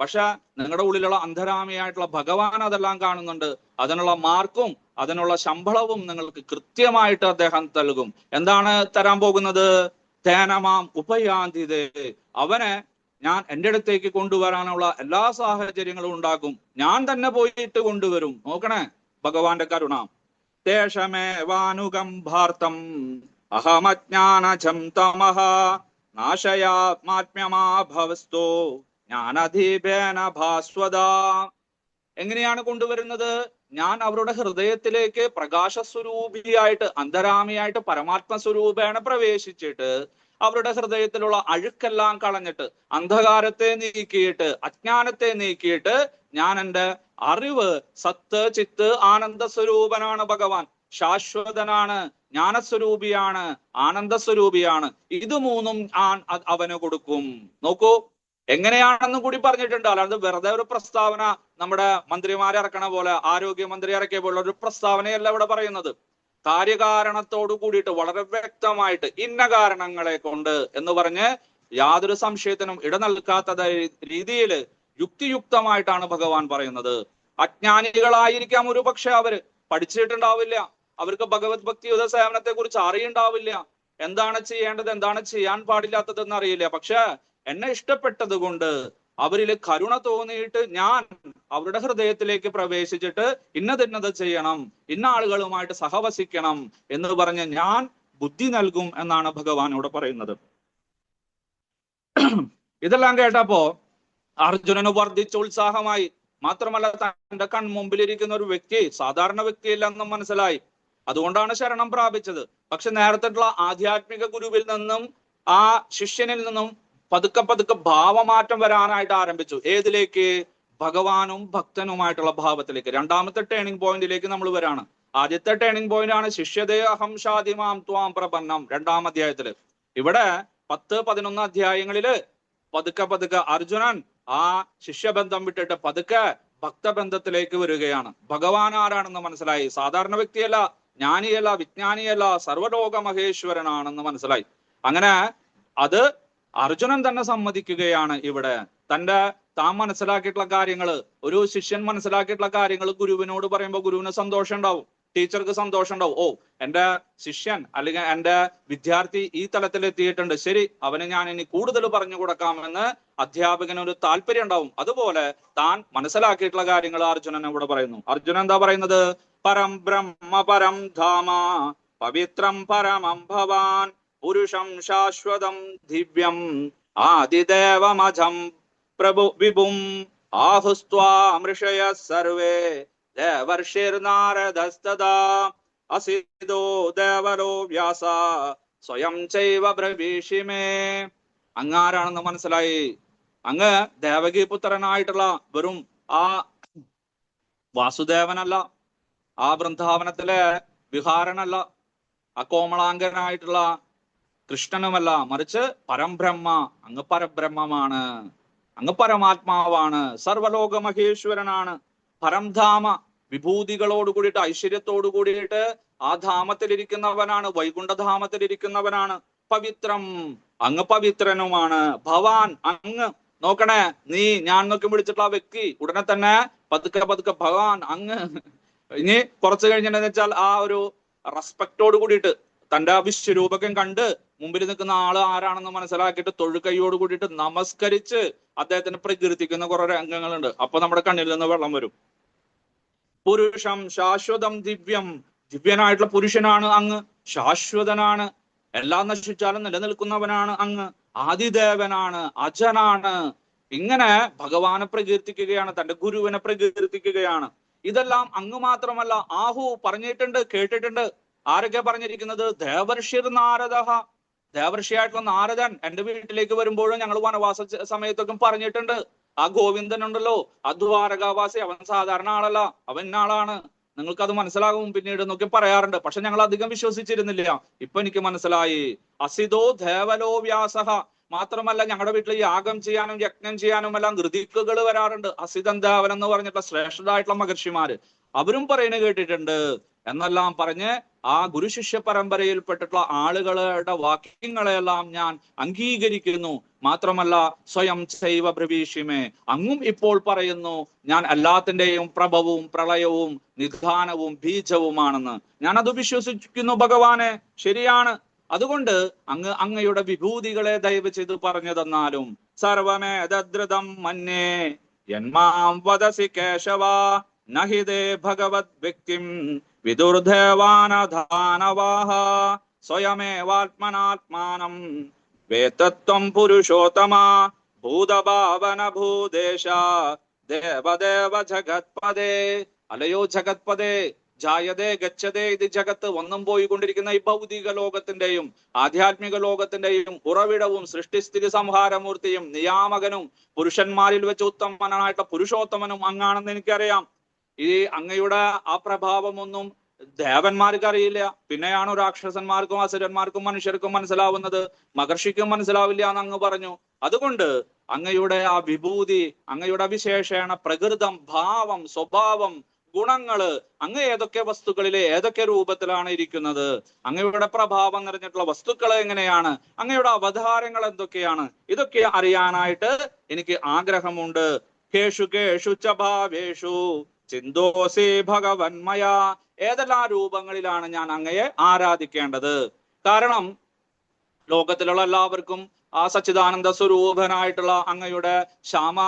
പക്ഷെ നിങ്ങളുടെ ഉള്ളിലുള്ള അന്തരാമിയായിട്ടുള്ള ഭഗവാൻ അതെല്ലാം കാണുന്നുണ്ട്. അതിനുള്ള മാർക്കും അതിനുള്ള ശമ്പളവും നിങ്ങൾക്ക് കൃത്യമായിട്ട് അദ്ദേഹം നൽകും. എന്താണ് തരാൻ പോകുന്നത്? തേനമാം ഉപയാന്തിതേ, അവനെ ഞാൻ എൻ്റെ അടുത്തേക്ക് കൊണ്ടുവരാനുള്ള എല്ലാ സാഹചര്യങ്ങളും ഉണ്ടാക്കും. ഞാൻ തന്നെ പോയിട്ട് കൊണ്ടുവരും. നോക്കണേ ഭഗവാന്റെ കരുണ. തേഷമേവാനുകംഭാർത്ഥം അഹമജ്ഞാനജം തമഃ നാശയാത്മാത്മ്യമാഭവസ്തോ ജ്ഞാനദീപേന ഭാസ്വത. എങ്ങനെയാണ് കൊണ്ടുവരുന്നത്? ഞാൻ അവരുടെ ഹൃദയത്തിലേക്ക് പ്രകാശസ്വരൂപിയായിട്ട് അന്തരാമിയായിട്ട് പരമാത്മസ്വരൂപേണ പ്രവേശിച്ചിട്ട് അവരുടെ ഹൃദയത്തിലുള്ള അഴുക്കെല്ലാം കളഞ്ഞിട്ട് അന്ധകാരത്തെ നീക്കിയിട്ട് അജ്ഞാനത്തെ നീക്കിയിട്ട് ഞാൻ എൻ്റെ അറിവ് സത്ത് ചിത്ത് ആനന്ദ സ്വരൂപനാണ് ഭഗവാൻ, ശാശ്വതനാണ്, ജ്ഞാനസ്വരൂപിയാണ്, ആനന്ദസ്വരൂപിയാണ്. ഇത് മൂന്നും അവന് കൊടുക്കും. നോക്കൂ എങ്ങനെയാണെന്നും കൂടി പറഞ്ഞിട്ടുണ്ട്. അല്ലാതെ വെറുതെ ഒരു പ്രസ്താവന നമ്മുടെ മന്ത്രിമാരെ ഇറക്കണ പോലെ, ആരോഗ്യമന്ത്രി ഇറക്കിയ പോലെ ഒരു പ്രസ്താവനയല്ല ഇവിടെ പറയുന്നത്. കാര്യകാരണത്തോടു കൂടിയിട്ട് വളരെ വ്യക്തമായിട്ട് ഇന്ന കാരണങ്ങളെ കൊണ്ട് എന്ന് പറഞ്ഞ് യാതൊരു സംശയത്തിനും ഇട നൽകാത്ത രീതിയിൽ യുക്തിയുക്തമായിട്ടാണ് ഭഗവാൻ പറയുന്നത്. അജ്ഞാനികളായിരിക്കാം ഒരു പക്ഷെ, അവര് പഠിച്ചിട്ടുണ്ടാവില്ല, അവർക്ക് ഭഗവത് ഭക്തിയുത സേവനത്തെ കുറിച്ച് അറിയുണ്ടാവില്ല, എന്താണ് ചെയ്യേണ്ടത് എന്താണ് ചെയ്യാൻ പാടില്ലാത്തതെന്ന് അറിയില്ല. പക്ഷെ എന്നെ ഇഷ്ടപ്പെട്ടത് കൊണ്ട് അവരിൽ കരുണ തോന്നിയിട്ട് ഞാൻ അവരുടെ ഹൃദയത്തിലേക്ക് പ്രവേശിച്ചിട്ട് ഇന്നത് ചെയ്യണം, ഇന്ന ആളുകളുമായിട്ട് സഹവസിക്കണം എന്ന് പറഞ്ഞ് ഞാൻ ബുദ്ധി നൽകും എന്നാണ് ഭഗവാനോട് പറയുന്നത്. ഇതെല്ലാം കേട്ടപ്പോ അർജുനന് വർദ്ധിച്ച ഉത്സാഹമായി. മാത്രമല്ല തന്റെ കൺമുമ്പിലിരിക്കുന്ന ഒരു വ്യക്തി സാധാരണ വ്യക്തിയില്ലെന്നും മനസ്സിലായി. അതുകൊണ്ടാണ് ശരണം പ്രാപിച്ചത്. പക്ഷെ നേരത്തെയുള്ള ആധ്യാത്മിക ഗുരുവിൽ നിന്നും ആ ശിഷ്യനിൽ നിന്നും പതുക്കെ പതുക്കെ ഭാവമാറ്റം വരാനായിട്ട് ആരംഭിച്ചു. ഏതിലേക്ക്? ഭഗവാനും ഭക്തനുമായിട്ടുള്ള ഭാവത്തിലേക്ക്. രണ്ടാമത്തെ ടേണിംഗ് പോയിന്റിലേക്ക് നമ്മൾ വരാണ്. ആദ്യത്തെ ടേണിംഗ് പോയിന്റ് ആണ് ശിഷ്യതേ അഹം ഷാദിമാം ത്വാം പ്രപന്നം, 2-ാം അധ്യായത്തില്. ഇവിടെ 10-11 അധ്യായങ്ങളില് പതുക്കെ പതുക്കെ അർജുനൻ ആ ശിഷ്യബന്ധം വിട്ടിട്ട് പതുക്കെ ഭക്തബന്ധത്തിലേക്ക് വരികയാണ്. ഭഗവാൻ ആരാണെന്ന് മനസ്സിലായി. സാധാരണ വ്യക്തിയല്ല, ജ്ഞാനിയല്ല, വിജ്ഞാനിയല്ല, സർവലോക മഹേശ്വരനാണെന്ന് മനസ്സിലായി. അങ്ങനെ അത് അർജുനൻ തന്നെ സമ്മതിക്കുകയാണ്. ഇവിടെ താൻ മനസ്സിലാക്കിയിട്ടുള്ള കാര്യങ്ങൾ, ഒരു ശിഷ്യൻ മനസ്സിലാക്കിയിട്ടുള്ള കാര്യങ്ങൾ ഗുരുവിനോട് പറയുമ്പോൾ ഗുരുവിന് സന്തോഷം ഉണ്ടാവും. ടീച്ചർക്ക് സന്തോഷം ഉണ്ടാവും. ഓ, എന്റെ ശിഷ്യൻ അല്ലെങ്കിൽ എന്റെ വിദ്യാർത്ഥി ഈ തലത്തിൽ എത്തിയിട്ടുണ്ട്, ശരി, അവന് ഞാൻ ഇനി കൂടുതൽ പറഞ്ഞു കൊടുക്കാമെന്ന് അധ്യാപകന് ഒരു താല്പര്യം ഉണ്ടാവും. അതുപോലെ താൻ മനസ്സിലാക്കിയിട്ടുള്ള കാര്യങ്ങൾ അർജുനൻ ഇവിടെ പറയുന്നു. അർജുനൻ എന്താ പറയുന്നത്? പരം ബ്രഹ്മ പരം ധാമ പവിത്രം പരമം ഭവാൻ പുരുഷം ശാശ്വതം ദിവ്യം ആദിദേവമജം പ്രഭു വിഭും ആഹുസ്ത്വാ മൃഷയ സർവേ ദേവർഷിർനാരദസ്തദാ അസിതോ ദേവരോ വ്യാസ സ്വയം ചൈവ ബ്രവീഷിമേ. അങ്ങാരാണെന്ന് മനസ്സിലായി. അങ്ങ് ദേവകി പുത്രനായിട്ടുള്ള വെറും ആ വാസുദേവനല്ല, ആ വൃന്ദാവനത്തിലെ വിഹാരനല്ല, ആ കോമളാംഗനായിട്ടുള്ള കൃഷ്ണനുമല്ല, മറിച്ച് പരംബ്രഹ്മ, അങ്ങ് പരബ്രഹ്മമാണ്, അങ്ങ് പരമാത്മാവാണ്, സർവലോക മഹേശ്വരനാണ്. പരംധാമ വിഭൂതികളോട് കൂടിയിട്ട് ഐശ്വര്യത്തോടു കൂടിയിട്ട് ആ ധാമത്തിലിരിക്കുന്നവനാണ്, വൈകുണ്ഠധാമത്തിലിരിക്കുന്നവനാണ്. പവിത്രം, അങ്ങ് പവിത്രനുമാണ്. ഭവാൻ, അങ്ങ് നോക്കണേ, നീ, ഞാൻ നോക്കി വിളിച്ചിട്ടുള്ള ആ വ്യക്തി ഉടനെ തന്നെ പതുക്കെ പതുക്കെ ഭഗവാൻ, അങ്ങ്. ഇനി കുറച്ചു കഴിഞ്ഞെന്ന് വെച്ചാൽ ആ ഒരു റെസ്പെക്റ്റോട് കൂടിയിട്ട് തന്റെ വിശ്വരൂപകം കണ്ട് മുമ്പിൽ നിൽക്കുന്ന ആള് ആരാണെന്ന് മനസ്സിലാക്കിയിട്ട് തൊഴുകൈയോട് കൂടിയിട്ട് നമസ്കരിച്ച് അദ്ദേഹത്തിന് പ്രകീർത്തിക്കുന്ന കുറെ രംഗങ്ങളുണ്ട്. അപ്പൊ നമ്മുടെ കണ്ണിൽ നിന്ന് വെള്ളം വരും. പുരുഷം ശാശ്വതം ദിവ്യം, ദിവ്യനായിട്ടുള്ള പുരുഷനാണ് അങ്ങ്, ശാശ്വതനാണ്, എല്ലാം നശിച്ചാലും നിലനിൽക്കുന്നവനാണ് അങ്ങ്, ആദിദേവനാണ്, അജനാണ്. ഇങ്ങനെ ഭഗവാനെ പ്രകീർത്തിക്കുകയാണ്, തന്റെ ഗുരുവിനെ പ്രകീർത്തിക്കുകയാണ്. ഇതെല്ലാം അങ്ങ് മാത്രമല്ല, ആഹു പറഞ്ഞിട്ടുണ്ട്, കേട്ടിട്ടുണ്ട്. ആരൊക്കെ പറഞ്ഞിരിക്കുന്നത്? ദേവർഷിർ നാരദ, ദേവർഷിയായിട്ടുള്ള നാരദൻ എന്റെ വീട്ടിലേക്ക് വരുമ്പോഴും ഞങ്ങൾ വനവാസ സമയത്തൊക്കെ പറഞ്ഞിട്ടുണ്ട്. ആ ഗോവിന്ദൻ ഉണ്ടല്ലോ, ആ ദ്വാരകാവാസി, അവൻ സാധാരണ ആളല്ല, അവൻ ഇന്നാളാണ്, നിങ്ങൾക്കത് മനസ്സിലാകും പിന്നീട് എന്നൊക്കെ പറയാറുണ്ട്. പക്ഷെ ഞങ്ങൾ അധികം വിശ്വസിച്ചിരുന്നില്ല. ഇപ്പൊ എനിക്ക് മനസ്സിലായി. അസിതോ ദേവലോ വ്യാസഹ, മാത്രമല്ല ഞങ്ങളുടെ വീട്ടിൽ യാഗം ചെയ്യാനും യജ്ഞം ചെയ്യാനും എല്ലാം ഋതിക്കുകൾ വരാറുണ്ട്. അസിതൻ ദേവൻ എന്ന് പറഞ്ഞിട്ടുള്ള ശ്രേഷ്ഠരായിട്ടുള്ള മഹർഷിമാര് അവരും പറയുന്നത് കേട്ടിട്ടുണ്ട് എന്നെല്ലാം പറഞ്ഞ് ആ ഗുരുശിഷ്യ പരമ്പരയിൽപ്പെട്ടിട്ടുള്ള ആളുകളുടെ വാക്യങ്ങളെല്ലാം ഞാൻ അംഗീകരിക്കുന്നു. മാത്രമല്ല സ്വയം ചൈവ ബ്രവീഷിമേ, അങ്ങും ഇപ്പോൾ പറയുന്നു ഞാൻ എല്ലാത്തിന്റെയും പ്രഭവും പ്രളയവും നിധാനവും ബീജവുമാണെന്ന്. ഞാനത് വിശ്വസിക്കുന്നു ഭഗവാനെ, ശരിയാണ്. അതുകൊണ്ട് അങ്ങയുടെ വിഭൂതികളെ ദയവ് ചെയ്ത് പറഞ്ഞു തന്നാലും. സർവമേതദ്രുതം മന്യേ യന്മാം വദസി കേശവ നഹിതേ ഭഗവത് വ്യക്തിം വിദുർദേവാനധാനവാഹ സ്വയമേവാത്മനാത്മാനം വേത്തത്വം പുരുഷോത്തമ ഭൂതഭാവന ഭൂദേശ ദേവദേവ ജഗത്പദേ. അലയോ ജഗത്പദേ, ജായതേ ഗച്ഛതേ, ഇത് ജഗത്ത് വന്നും പോയിക്കൊണ്ടിരിക്കുന്ന ഈ ഭൗതിക ലോകത്തിന്റെയും ആധ്യാത്മിക ലോകത്തിന്റെയും ഉറവിടവും സൃഷ്ടിസ്ഥിതി സംഹാരമൂർത്തിയും നിയാമകനും പുരുഷന്മാരിൽ വെച്ച് ഉത്തമനായിട്ടുള്ള പുരുഷോത്തമനും അങ്ങാണെന്ന് എനിക്കറിയാം. ഈ അങ്ങയുടെ ആ പ്രഭാവമൊന്നും ദേവന്മാർക്ക് അറിയില്ല, പിന്നെയാണ് രാക്ഷസന്മാർക്കും അസുരന്മാർക്കും മനുഷ്യർക്കും മനസ്സിലാവുന്നത്, മഹർഷിക്കും മനസ്സിലാവില്ല എന്ന് അങ്ങ് പറഞ്ഞു. അതുകൊണ്ട് അങ്ങയുടെ ആ വിഭൂതി, അങ്ങയുടെ വിശേഷണ പ്രകൃതം, ഭാവം, സ്വഭാവം, ഗുണങ്ങള്, അങ്ങ് ഏതൊക്കെ വസ്തുക്കളിലെ ഏതൊക്കെ രൂപത്തിലാണ് ഇരിക്കുന്നത്, അങ്ങയുടെ പ്രഭാവം നിറഞ്ഞിട്ടുള്ള വസ്തുക്കൾ എങ്ങനെയാണ്, അങ്ങയുടെ അവതാരങ്ങൾ എന്തൊക്കെയാണ്, ഇതൊക്കെ അറിയാനായിട്ട് എനിക്ക് ആഗ്രഹമുണ്ട്. കേഷു കേഷു ച ഭാവേഷു ചിന്തോസി ഭഗവന്മയ, ഏതെല്ലാം രൂപങ്ങളിലാണ് ഞാൻ അങ്ങയെ ആരാധിക്കേണ്ടത്? കാരണം ലോകത്തിലുള്ള എല്ലാവർക്കും ആ സച്ചിദാനന്ദ സ്വരൂപനായിട്ടുള്ള അങ്ങയുടെ ശ്യാമ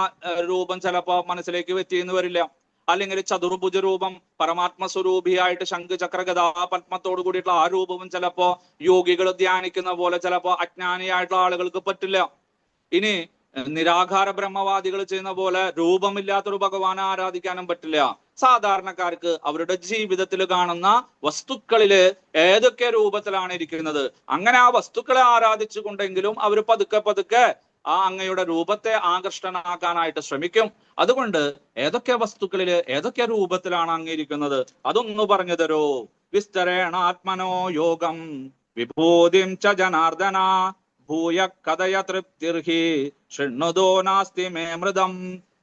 രൂപം ചിലപ്പോ മനസ്സിലേക്ക് എത്തിയെന്ന് വരില്ല. അല്ലെങ്കിൽ ചതുർഭുജ രൂപം, പരമാത്മ സ്വരൂപിയായിട്ട് ശംഖ് ചക്ര ഗദാ പത്മത്തോട് കൂടിയിട്ടുള്ള ആ രൂപവും ചിലപ്പോ യോഗികൾ ധ്യാനിക്കുന്ന പോലെ ചിലപ്പോ അജ്ഞാനിയായിട്ടുള്ള ആളുകൾക്ക് പറ്റില്ല. ഇനി നിരാകാര ബ്രഹ്മവാദികൾ ചെയ്യുന്ന പോലെ രൂപമില്ലാത്തൊരു ഭഗവാനെ ആരാധിക്കാനും പറ്റില്ല. സാധാരണക്കാർക്ക് അവരുടെ ജീവിതത്തിൽ കാണുന്ന വസ്തുക്കളില് ഏതൊക്കെ രൂപത്തിലാണ് ഇരിക്കുന്നത്, അങ്ങനെ ആ വസ്തുക്കളെ ആരാധിച്ചുകൊണ്ടെങ്കിലും അവർ പതുക്കെ പതുക്കെ ആ അങ്ങയുടെ രൂപത്തെ ആകർഷണാക്കാനായിട്ട് ശ്രമിക്കും. അതുകൊണ്ട് ഏതൊക്കെ വസ്തുക്കളില് ഏതൊക്കെ രൂപത്തിലാണ് അങ്ങിരിക്കുന്നത് അതൊന്നു പറഞ്ഞു തരോ. വിസ്തരേണാത്മനോ യോഗം വിഭൂതിം ച ജനാർദ്ദന ഭൂയ കഥയ തൃപ്തിർഹി ശൃണ്വതോ നാസ്തി മേ മൃതം.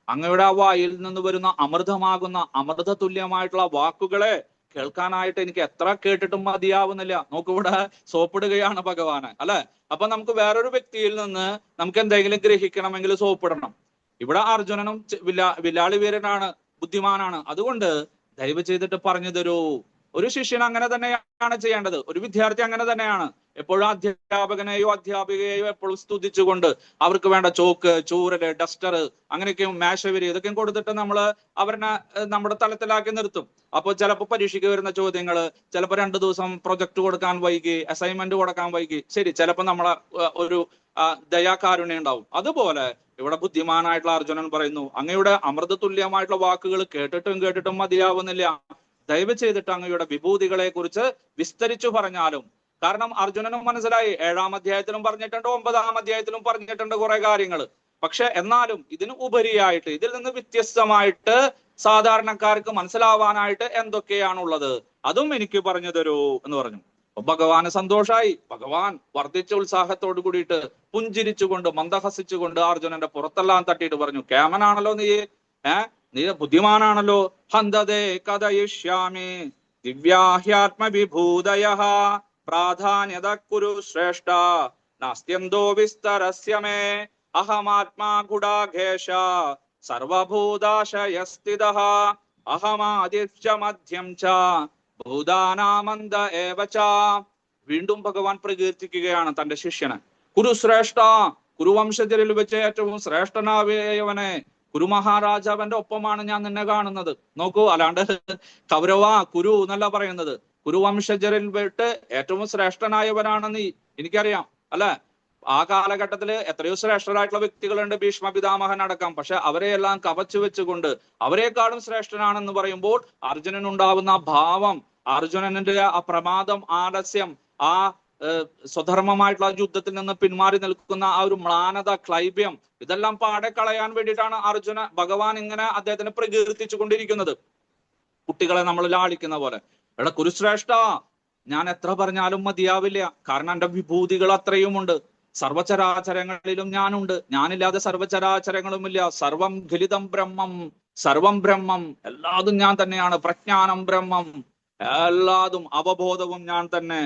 അങ്ങയുടെ വായിൽ നിന്ന് വരുന്ന അമൃതമാകുന്ന അമൃത തുല്യമായിട്ടുള്ള വാക്കുകളെ കേൾക്കാനായിട്ട് എനിക്ക് എത്ര കേട്ടിട്ടും മതിയാവുന്നില്ല. നോക്കിവിടെ സോപ്പിടുകയാണ് ഭഗവാന്, അല്ലെ? അപ്പൊ നമുക്ക് വേറൊരു വ്യക്തിയിൽ നിന്ന് നമുക്ക് എന്തെങ്കിലും ഗ്രഹിക്കണമെങ്കിൽ സോപ്പിടണം. ഇവിടെ അർജുനനും വില്ലാളി വീരനാണ്, ബുദ്ധിമാനാണ്. അതുകൊണ്ട് ദയവ് ചെയ്തിട്ട് പറഞ്ഞു തരൂ, ഒരു ശിഷ്യൻ അങ്ങനെ തന്നെയാണ് ചെയ്യേണ്ടത്. ഒരു വിദ്യാർത്ഥി അങ്ങനെ തന്നെയാണ്. എപ്പോഴും അധ്യാപകനെയോ അധ്യാപികയെയോ എപ്പോഴും സ്തുതിച്ചുകൊണ്ട് അവർക്ക് വേണ്ട ചോക്ക്, ചൂരല്, ഡസ്റ്റർ, അങ്ങനെയൊക്കെയും മേശവിരി ഇതൊക്കെയും കൊടുത്തിട്ട് അവരെ നമ്മുടെ തലത്തിലാക്കി നിർത്തും. അപ്പോൾ ചിലപ്പോൾ പരീക്ഷയ്ക്ക് വരുന്ന ചോദ്യങ്ങൾ, ചിലപ്പോൾ 2 ദിവസം പ്രൊജക്ട് കൊടുക്കാൻ വൈകി, അസൈൻമെന്റ് കൊടുക്കാൻ വൈകി, ശരി, ചിലപ്പോൾ നമ്മളെ ഒരു ദയാകാരുണ്യം ഉണ്ടാവും. അതുപോലെ ഇവിടെ ബുദ്ധിമാനായിട്ടുള്ള അർജുനൻ പറയുന്നു, അങ്ങയുടെ അമൃത തുല്യമായിട്ടുള്ള വാക്കുകൾ കേട്ടിട്ടും മതിയാവുന്നില്ല. ദയവ് ചെയ്തിട്ട് അങ്ങയുടെ വിഭൂതികളെ കുറിച്ച് വിസ്തരിച്ചു പറഞ്ഞാലും. കാരണം അർജുനനും മനസ്സിലായി, 7-ാം അധ്യായത്തിലും പറഞ്ഞിട്ടുണ്ട്, 9-ാം അധ്യായത്തിലും പറഞ്ഞിട്ടുണ്ട് കുറെ കാര്യങ്ങൾ. പക്ഷെ എന്നാലും ഇതിന് ഉപരിയായിട്ട്, ഇതിൽ നിന്ന് വ്യത്യസ്തമായിട്ട് സാധാരണക്കാർക്ക് മനസ്സിലാവാനായിട്ട് എന്തൊക്കെയാണുള്ളത് അതും എനിക്ക് പറഞ്ഞു തരൂ എന്ന് പറഞ്ഞു. ഭഗവാന് സന്തോഷായി. ഭഗവാൻ വർദ്ധിച്ച ഉത്സാഹത്തോട് കൂടിയിട്ട് പുഞ്ചിരിച്ചുകൊണ്ട് മന്ദഹസിച്ചുകൊണ്ട് അർജുനന്റെ പുറത്തെല്ലാം തട്ടിയിട്ട് പറഞ്ഞു, കേമനാണല്ലോ നീ ബുദ്ധിമാനാണല്ലോ. ഹന്തതേ കഥയിഷ്യാമി ദിവ്യാഹ്യാത്മവിഭൂതയഃ പ്രാധാന്യത കുരു ശ്രേഷ്ഠ നാസ്ത്യന്തോ വിസ്തരസ്യ മേ അഹമാത്മാ ഗുഡാഘേഷ സർവഭൂതാശയസ്ഥിതഃ അഹമാദിത്യ മധ്യം ച ഭൂതാനാമന്ത ഏവ ച. വീണ്ടും ഭഗവാൻ പ്രകീർത്തിക്കുകയാണ് തന്റെ ശിഷ്യനെ. കുരുശ്രേഷ്ഠ, കുരുവംശജരിൽ വെച്ച് ഏറ്റവും ശ്രേഷ്ഠനായവനെ, കുരുമഹാരാജാവിന്റെ ഒപ്പമാണ് ഞാൻ നിന്നെ കാണുന്നത്. നോക്കൂ, അല്ലാണ്ട് കൗരവ കുരു എന്നല്ല പറയുന്നത്. കുരുവംശജരിൽ വിട്ട് ഏറ്റവും ശ്രേഷ്ഠനായവനാണ് നീ. എനിക്കറിയാം, അല്ലെ? ആ കാലഘട്ടത്തില് എത്രയോ ശ്രേഷ്ഠരായിട്ടുള്ള വ്യക്തികളുണ്ട്, ഭീഷ്മ പിതാമഹൻ അടക്കം. പക്ഷെ അവരെയെല്ലാം കവച്ചു വെച്ചുകൊണ്ട് അവരെക്കാളും ശ്രേഷ്ഠനാണെന്ന് പറയുമ്പോൾ അർജുനനുണ്ടാവുന്ന ഭാവം, അർജുനന്റെ ആ പ്രമാദം, ആലസ്യം, ആ സ്വധർമ്മമായിട്ടുള്ള യുദ്ധത്തിൽ നിന്ന് പിന്മാറി നിൽക്കുന്ന ആ ഒരു മ്ലാനത, ക്ലൈബ്യം, ഇതെല്ലാം പാടെ കളയാൻ വേണ്ടിയിട്ടാണ് ഭഗവാൻ ഇങ്ങനെ അദ്ദേഹത്തിനെ പ്രകീർത്തിച്ചു കൊണ്ടിരിക്കുന്നത്. കുട്ടികളെ നമ്മൾ ലാളിക്കുന്ന പോലെ. എടാ കുരുശ്രേഷ്ഠ, ഞാൻ എത്ര പറഞ്ഞാലും മതിയാവില്ല. കാരണം എന്റെ വിഭൂതികൾ അത്രയുമുണ്ട്. സർവചരാചരങ്ങളിലും ഞാനുണ്ട്. ഞാനില്ലാതെ സർവചരാചരങ്ങളുമില്ല. സർവം ഖലിതം ബ്രഹ്മം, സർവം ബ്രഹ്മം, എല്ലാതും ഞാൻ തന്നെയാണ്. പ്രജ്ഞാനം ബ്രഹ്മം, എല്ലാതും അവബോധവും ഞാൻ തന്നെ.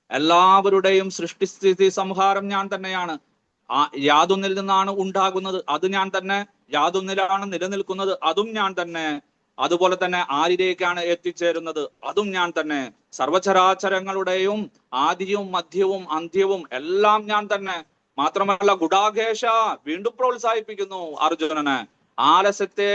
എല്ലാവരുടെയും സൃഷ്ടിസ്ഥിതി സംഹാരം ഞാൻ തന്നെയാണ്. യാതൊന്നിൽ നിന്നാണ് ഉണ്ടാകുന്നത്, അത് ഞാൻ തന്നെ. യാതൊന്നിലാണ് നിലനിൽക്കുന്നത്, അതും ഞാൻ തന്നെ. അതുപോലെ തന്നെ ആരിലേക്കാണ് എത്തിച്ചേരുന്നത്, അതും ഞാൻ തന്നെ. സർവചരാചരങ്ങളുടെയും ആദിയും മധ്യവും അന്ത്യവും എല്ലാം ഞാൻ തന്നെ. മാത്രമല്ല ഗുഡാഘേഷ, വീണ്ടും പ്രോത്സാഹിപ്പിക്കുന്നു അർജുനനെ. ആലസ്യത്തെ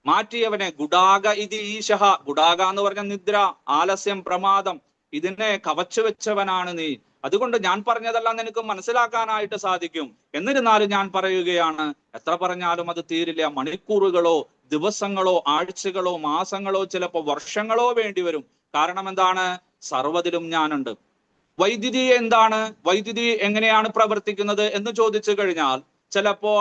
മാറ്റിയവനെ, ഗുഡാക ഇത് ഈശഹ, ഗുഡാക എന്ന് പറഞ്ഞ നിദ്ര, ആലസ്യം, പ്രമാദം, ഇതിനെ കവച്ചു വെച്ചവനാണ് നീ. അതുകൊണ്ട് ഞാൻ പറഞ്ഞതെല്ലാം നിനക്ക് മനസ്സിലാക്കാനായിട്ട് സാധിക്കും. എന്നിരുന്നാലും ഞാൻ പറയുകയാണ്, എത്ര പറഞ്ഞാലും അത് തീരില്ല. മണിക്കൂറുകളോ ദിവസങ്ങളോ ആഴ്ചകളോ മാസങ്ങളോ ചിലപ്പോൾ വർഷങ്ങളോ വേണ്ടി വരും. കാരണം എന്താണ്? സർവ്വതിലും ഞാനുണ്ട്. വൈദ്യുതി എന്താണ്? വൈദ്യുതി എങ്ങനെയാണ് പ്രവർത്തിക്കുന്നത് എന്ന് ചോദിച്ചു കഴിഞ്ഞാൽ ചിലപ്പോ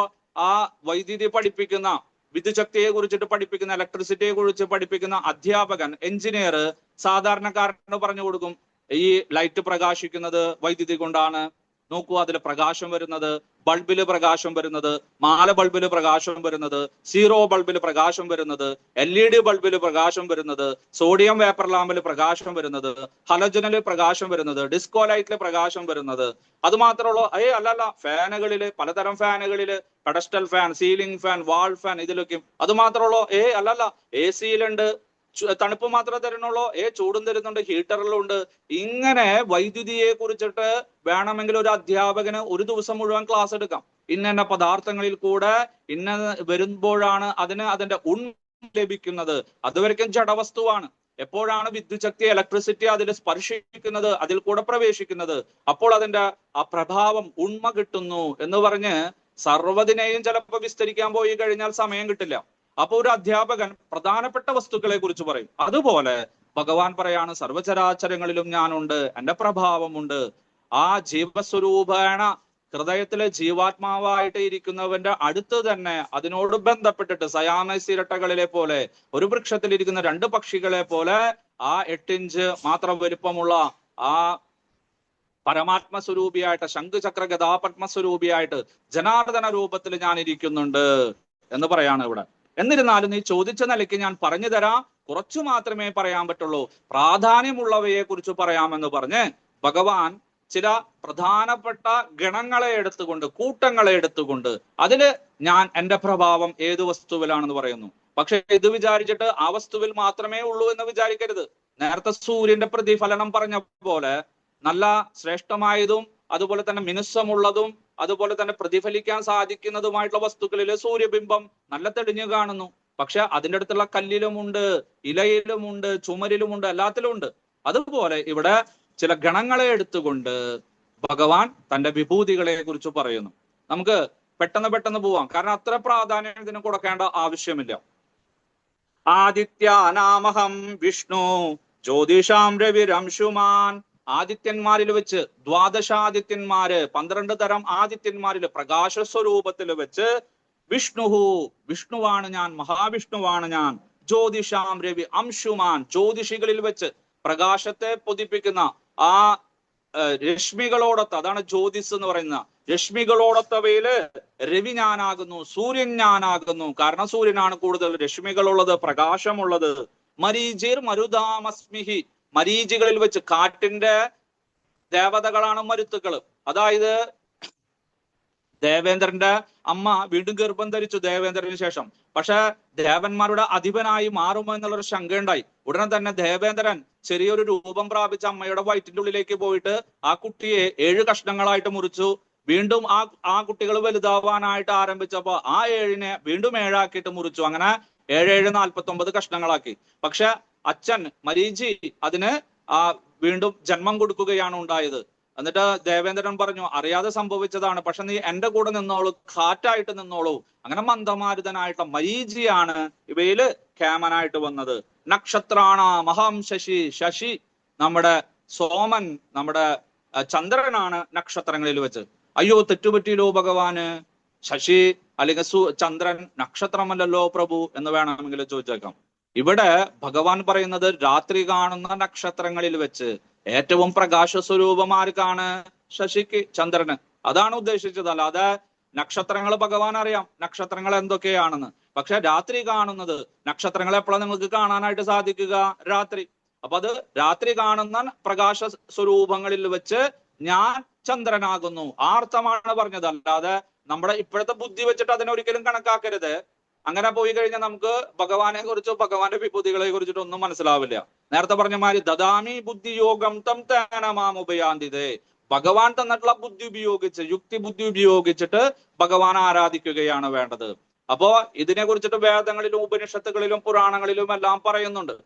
ആ വൈദ്യുതി പഠിപ്പിക്കുന്ന, വിദ്യുച്ഛക്തിയെ കുറിച്ചിട്ട് പഠിപ്പിക്കുന്ന, ഇലക്ട്രിസിറ്റിയെ കുറിച്ച് പഠിപ്പിക്കുന്ന അധ്യാപകൻ, എഞ്ചിനീയർ സാധാരണക്കാരന് പറഞ്ഞു കൊടുക്കും, ഈ ലൈറ്റ് പ്രകാശിക്കുന്നത് വൈദ്യുതി കൊണ്ടാണ്. നോക്കൂ, അതിൽ പ്രകാശം വരുന്നത്, ബൾബില് പ്രകാശം വരുന്നത്, മാല ബൾബില് പ്രകാശം വരുന്നത്, സീറോ ബൾബില് പ്രകാശം വരുന്നത്, LED ബൾബില് പ്രകാശം വരുന്നത്, സോഡിയം വേപ്പർ ലാമ്പില് പ്രകാശം വരുന്നത്, ഹലജനില് പ്രകാശം വരുന്നത്, ഡിസ്കോ ലൈറ്റില് പ്രകാശം വരുന്നത്. അത് മാത്രമുള്ളൂ? അല്ലല്ല, ഫാനുകളില്, പലതരം ഫാനുകളില്, pedestal fan, ceiling fan, wall fan, ഇതിലൊക്കെയും. അത് മാത്രമുള്ളൂ? അല്ലല്ല, AC-യിലുണ്ട്. തണുപ്പ് മാത്രമേ തരുന്നുള്ളൂ? ചൂടും തരുന്നുണ്ട്, ഹീറ്ററിലുണ്ട്. ഇങ്ങനെ വൈദ്യുതിയെ കുറിച്ചിട്ട് വേണമെങ്കിൽ ഒരു അധ്യാപകന് ഒരു ദിവസം മുഴുവൻ ക്ലാസ് എടുക്കാം. ഇന്ന പദാർത്ഥങ്ങളിൽ കൂടെ ഇന്ന വരുമ്പോഴാണ് അതിന്റെ ലഭിക്കുന്നത്. അതുവരെയ്ക്കും ജഡവസ്തുവാണ്. എപ്പോഴാണ് വിദ്യുച്ഛക്തി, ഇലക്ട്രിസിറ്റി അതിൽ സ്പർശിക്കുന്നത്, അതിൽ കൂടെ പ്രവേശിക്കുന്നത്, അപ്പോൾ അതിന്റെ ആ പ്രഭാവം, ഉണ്മ കിട്ടുന്നു എന്ന് പറഞ്ഞ് സർവ്വതിനെയും ചിലപ്പോൾ വിസ്തരിക്കാൻ പോയി കഴിഞ്ഞാൽ സമയം കിട്ടില്ല. അപ്പൊ ഒരു അധ്യാപകൻ പ്രധാനപ്പെട്ട വസ്തുക്കളെ കുറിച്ച് പറയും. അതുപോലെ ഭഗവാൻ പറയാണ്, സർവചരാചരങ്ങളിലും ഞാനുണ്ട്, എന്റെ പ്രഭാവമുണ്ട്. ആ ജീവസ്വരൂപേണ ഹൃദയത്തിലെ ജീവാത്മാവായിട്ട് ഇരിക്കുന്നവന്റെ അടുത്ത് തന്നെ അതിനോട് ബന്ധപ്പെട്ടിട്ട് സയാമസ് ഇരട്ടകളിലെ പോലെ, ഒരു വൃക്ഷത്തിൽ ഇരിക്കുന്ന 2 പക്ഷികളെ പോലെ ആ 8 ഇഞ്ച് മാത്രം വലുപ്പമുള്ള ആ പരമാത്മസ്വരൂപിയായിട്ട്, ശംഖുചക്ര ഗദാപത്മസ്വരൂപിയായിട്ട് ജനാർദ്ദന രൂപത്തിൽ ഞാൻ ഇരിക്കുന്നുണ്ട് എന്ന് പറയാണ് ഇവിടെ. എന്നിരുന്നാലും നീ ചോദിച്ച നിലയ്ക്ക് ഞാൻ പറഞ്ഞു തരാം, കുറച്ചു മാത്രമേ പറയാൻ പറ്റുള്ളൂ. പ്രാധാന്യമുള്ളവയെ കുറിച്ച് പറയാമെന്ന് പറഞ്ഞ് ഭഗവാൻ ചില പ്രധാനപ്പെട്ട ഗണങ്ങളെ എടുത്തുകൊണ്ട്, കൂട്ടങ്ങളെ എടുത്തുകൊണ്ട്, അതില് ഞാൻ എന്റെ പ്രഭാവം ഏത് വസ്തുവിലാണെന്ന് പറയുന്നു. പക്ഷെ ഇത് വിചാരിച്ചിട്ട് ആ വസ്തുവിൽ മാത്രമേ ഉള്ളൂ എന്ന് വിചാരിക്കരുത്. നേരത്തെ സൂര്യന്റെ പ്രതിഫലനം പറഞ്ഞ പോലെ നല്ല ശ്രേഷ്ഠമായതും അതുപോലെ തന്നെ മിനുസമുള്ളതും അതുപോലെ തന്നെ പ്രതിഫലിക്കാൻ സാധിക്കുന്നതുമായിട്ടുള്ള വസ്തുക്കളിൽ സൂര്യബിംബം നല്ല തെളിഞ്ഞു കാണുന്നു. പക്ഷെ അതിൻ്റെ അടുത്തുള്ള കല്ലിലുമുണ്ട്, ഇലയിലുമുണ്ട്, ചുമരിലുമുണ്ട്, എല്ലാത്തിലും ഉണ്ട്. അതുപോലെ ഇവിടെ ചില ഗണങ്ങളെ എടുത്തുകൊണ്ട് ഭഗവാൻ തന്റെ വിഭൂതികളെ കുറിച്ച് പറയുന്നു. നമുക്ക് പെട്ടെന്ന് പോവാം, കാരണം അത്ര പ്രാധാന്യം ഇതിന് കൊടുക്കേണ്ട ആവശ്യമില്ല. ആദിത്യാനാമഹം വിഷ്ണു ജ്യോതിഷാം രവിരംശുമാൻ. ആദിത്യന്മാരിൽ വെച്ച് ദ്വാദശാദിത്യന്മാര്, 12 തരം ആദിത്യന്മാരിൽ പ്രകാശ സ്വരൂപത്തിൽ വെച്ച് വിഷ്ണുവാണ് ഞാൻ, മഹാവിഷ്ണുവാണ് ഞാൻ. ജ്യോതിഷാം രവി അംശുമാൻ, ജ്യോതിഷികളിൽ വെച്ച് പ്രകാശത്തെ പൊതിപ്പിക്കുന്ന ആ രശ്മികളോടൊത്ത്, അതാണ് ജ്യോതിസ് എന്ന് പറയുന്ന രശ്മികളോടൊത്തവയില് രവി ഞാനാകുന്നു, സൂര്യൻ ഞാനാകുന്നു. കാരണം സൂര്യനാണ് കൂടുതൽ രശ്മികളുള്ളത്, പ്രകാശമുള്ളത്. മരീചിർ മരുതാമസ്മിഹി, മരീചികളിൽ വെച്ച് കാറ്റിന്റെ ദേവതകളാണ് മരുത്തുക്കള്. അതായത് ദേവേന്ദ്രന്റെ അമ്മ വീണ്ടും ഗർഭം ധരിച്ചു ദേവേന്ദ്രന് ശേഷം. പക്ഷെ ദേവന്മാരുടെ അധിപനായി മാറുമോ എന്നുള്ളൊരു ശങ്കയുണ്ടായി. ഉടനെ തന്നെ ദേവേന്ദ്രൻ ചെറിയൊരു രൂപം പ്രാപിച്ച അമ്മയുടെ വയറ്റിന്റെ ഉള്ളിലേക്ക് പോയിട്ട് ആ കുട്ടിയെ 7 കഷ്ണങ്ങളായിട്ട് മുറിച്ചു. വീണ്ടും ആ കുട്ടികൾ വലുതാവാനായിട്ട് ആരംഭിച്ചപ്പോ ആ 7നെ വീണ്ടും 7 ആക്കിയിട്ട് മുറിച്ചു. അങ്ങനെ 7 49 കഷ്ണങ്ങളാക്കി. പക്ഷെ അച്ഛൻ മരീചി അതിന് വീണ്ടും ജന്മം കൊടുക്കുകയാണ് ഉണ്ടായത്. എന്നിട്ട് ദേവേന്ദ്രൻ പറഞ്ഞു, അറിയാതെ സംഭവിച്ചതാണ്, പക്ഷെ നീ എന്റെ കൂടെ നിന്നോളൂ, കാറ്റായിട്ട് നിന്നോളൂ. അങ്ങനെ മന്ദമാരുതനായിട്ടുള്ള മരീചിയാണ് ഇവയില് കേമനായിട്ട് വന്നത്. നക്ഷത്രാണ മഹാം ശശി, ശശി നമ്മുടെ സോമൻ, നമ്മുടെ ചന്ദ്രനാണ് നക്ഷത്രങ്ങളിൽ വെച്ച്. അയ്യോ തെറ്റുപറ്റിയില്ലോ ഭഗവാന്, ശശി അല്ലെങ്കിൽ ചന്ദ്രൻ നക്ഷത്രമല്ലല്ലോ പ്രഭു എന്ന് വേണമെങ്കിൽ ചോദിച്ചേക്കാം. ഇവിടെ ഭഗവാൻ പറയുന്നത് രാത്രി കാണുന്ന നക്ഷത്രങ്ങളിൽ വെച്ച് ഏറ്റവും പ്രകാശ സ്വരൂപം ആർക്കാണ്? ശശിക്ക്, ചന്ദ്രന്. അതാണ് ഉദ്ദേശിച്ചത്. അല്ലാതെ നക്ഷത്രങ്ങൾ ഭഗവാൻ അറിയാം നക്ഷത്രങ്ങൾ എന്തൊക്കെയാണെന്ന്. പക്ഷെ രാത്രി കാണുന്നത്, നക്ഷത്രങ്ങൾ എപ്പോഴാണ് നിങ്ങൾക്ക് കാണാനായിട്ട് സാധിക്കുക? രാത്രി. അപ്പൊ അത് രാത്രി കാണുന്ന പ്രകാശ സ്വരൂപങ്ങളിൽ വെച്ച് ഞാൻ ചന്ദ്രനാകുന്നു, ആർത്ഥമാണ് പറഞ്ഞത്. അല്ലാതെ നമ്മുടെ ഇപ്പോഴത്തെ ബുദ്ധി വെച്ചിട്ട് അതിനെ ഒരിക്കലും കണക്കാക്കരുത്. അങ്ങനെ പോയി കഴിഞ്ഞാൽ നമുക്ക് ഭഗവാനെ കുറിച്ചോ ഭഗവാന്റെ വിഭൂതികളെ കുറിച്ചിട്ടോ ഒന്നും മനസ്സിലാവില്ല. നേരത്തെ പറഞ്ഞ മാതിരി ദദാമി ബുദ്ധിയോഗം തം തേനമാം ഉപയാന്തിതേ, ഭഗവാൻ തന്നിട്ടുള്ള ബുദ്ധി ഉപയോഗിച്ച്, യുക്തി ബുദ്ധി ഉപയോഗിച്ചിട്ട് ഭഗവാൻ ആരാധിക്കുകയാണ് വേണ്ടത്. അപ്പോ ഇതിനെ കുറിച്ചിട്ട് വേദങ്ങളിലും ഉപനിഷത്തുകളിലും പുരാണങ്ങളിലും എല്ലാം പറയുന്നുണ്ട്.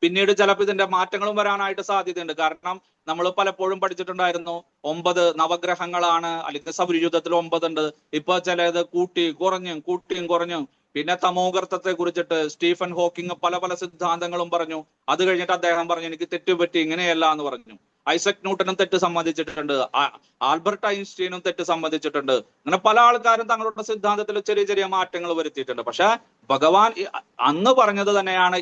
പിന്നീട് ചിലപ്പോൾ ഇതിന്റെ മാറ്റങ്ങളും വരാനായിട്ട് സാധ്യതയുണ്ട്. കാരണം നമ്മൾ പലപ്പോഴും പഠിച്ചിട്ടുണ്ടായിരുന്നു 9 നവഗ്രഹങ്ങളാണ്, അല്ലെങ്കിൽ സൗരയൂഥത്തിൽ 9 ഉണ്ട്. ഇപ്പൊ ചിലത് കൂട്ടിയും കുറഞ്ഞും. പിന്നെ തമോഗർത്തത്തെ കുറിച്ചിട്ട് സ്റ്റീഫൻ ഹോക്കിംഗ് പല സിദ്ധാന്തങ്ങളും പറഞ്ഞു. അത് കഴിഞ്ഞിട്ട് അദ്ദേഹം പറഞ്ഞു എനിക്ക് തെറ്റുപറ്റി, ഇങ്ങനെയല്ല എന്ന് പറഞ്ഞു. ഐസക് ന്യൂട്ടനും തെറ്റ് സമ്മതിച്ചിട്ടുണ്ട്, ആൽബർട്ട് ഐൻസ്റ്റീനും തെറ്റ് സമ്മതിച്ചിട്ടുണ്ട്. അങ്ങനെ പല ആൾക്കാരും തങ്ങളുടെ സിദ്ധാന്തത്തിൽ ചെറിയ മാറ്റങ്ങൾ വരുത്തിയിട്ടുണ്ട്. പക്ഷെ ഭഗവാൻ അന്ന് പറഞ്ഞത് തന്നെയാണ്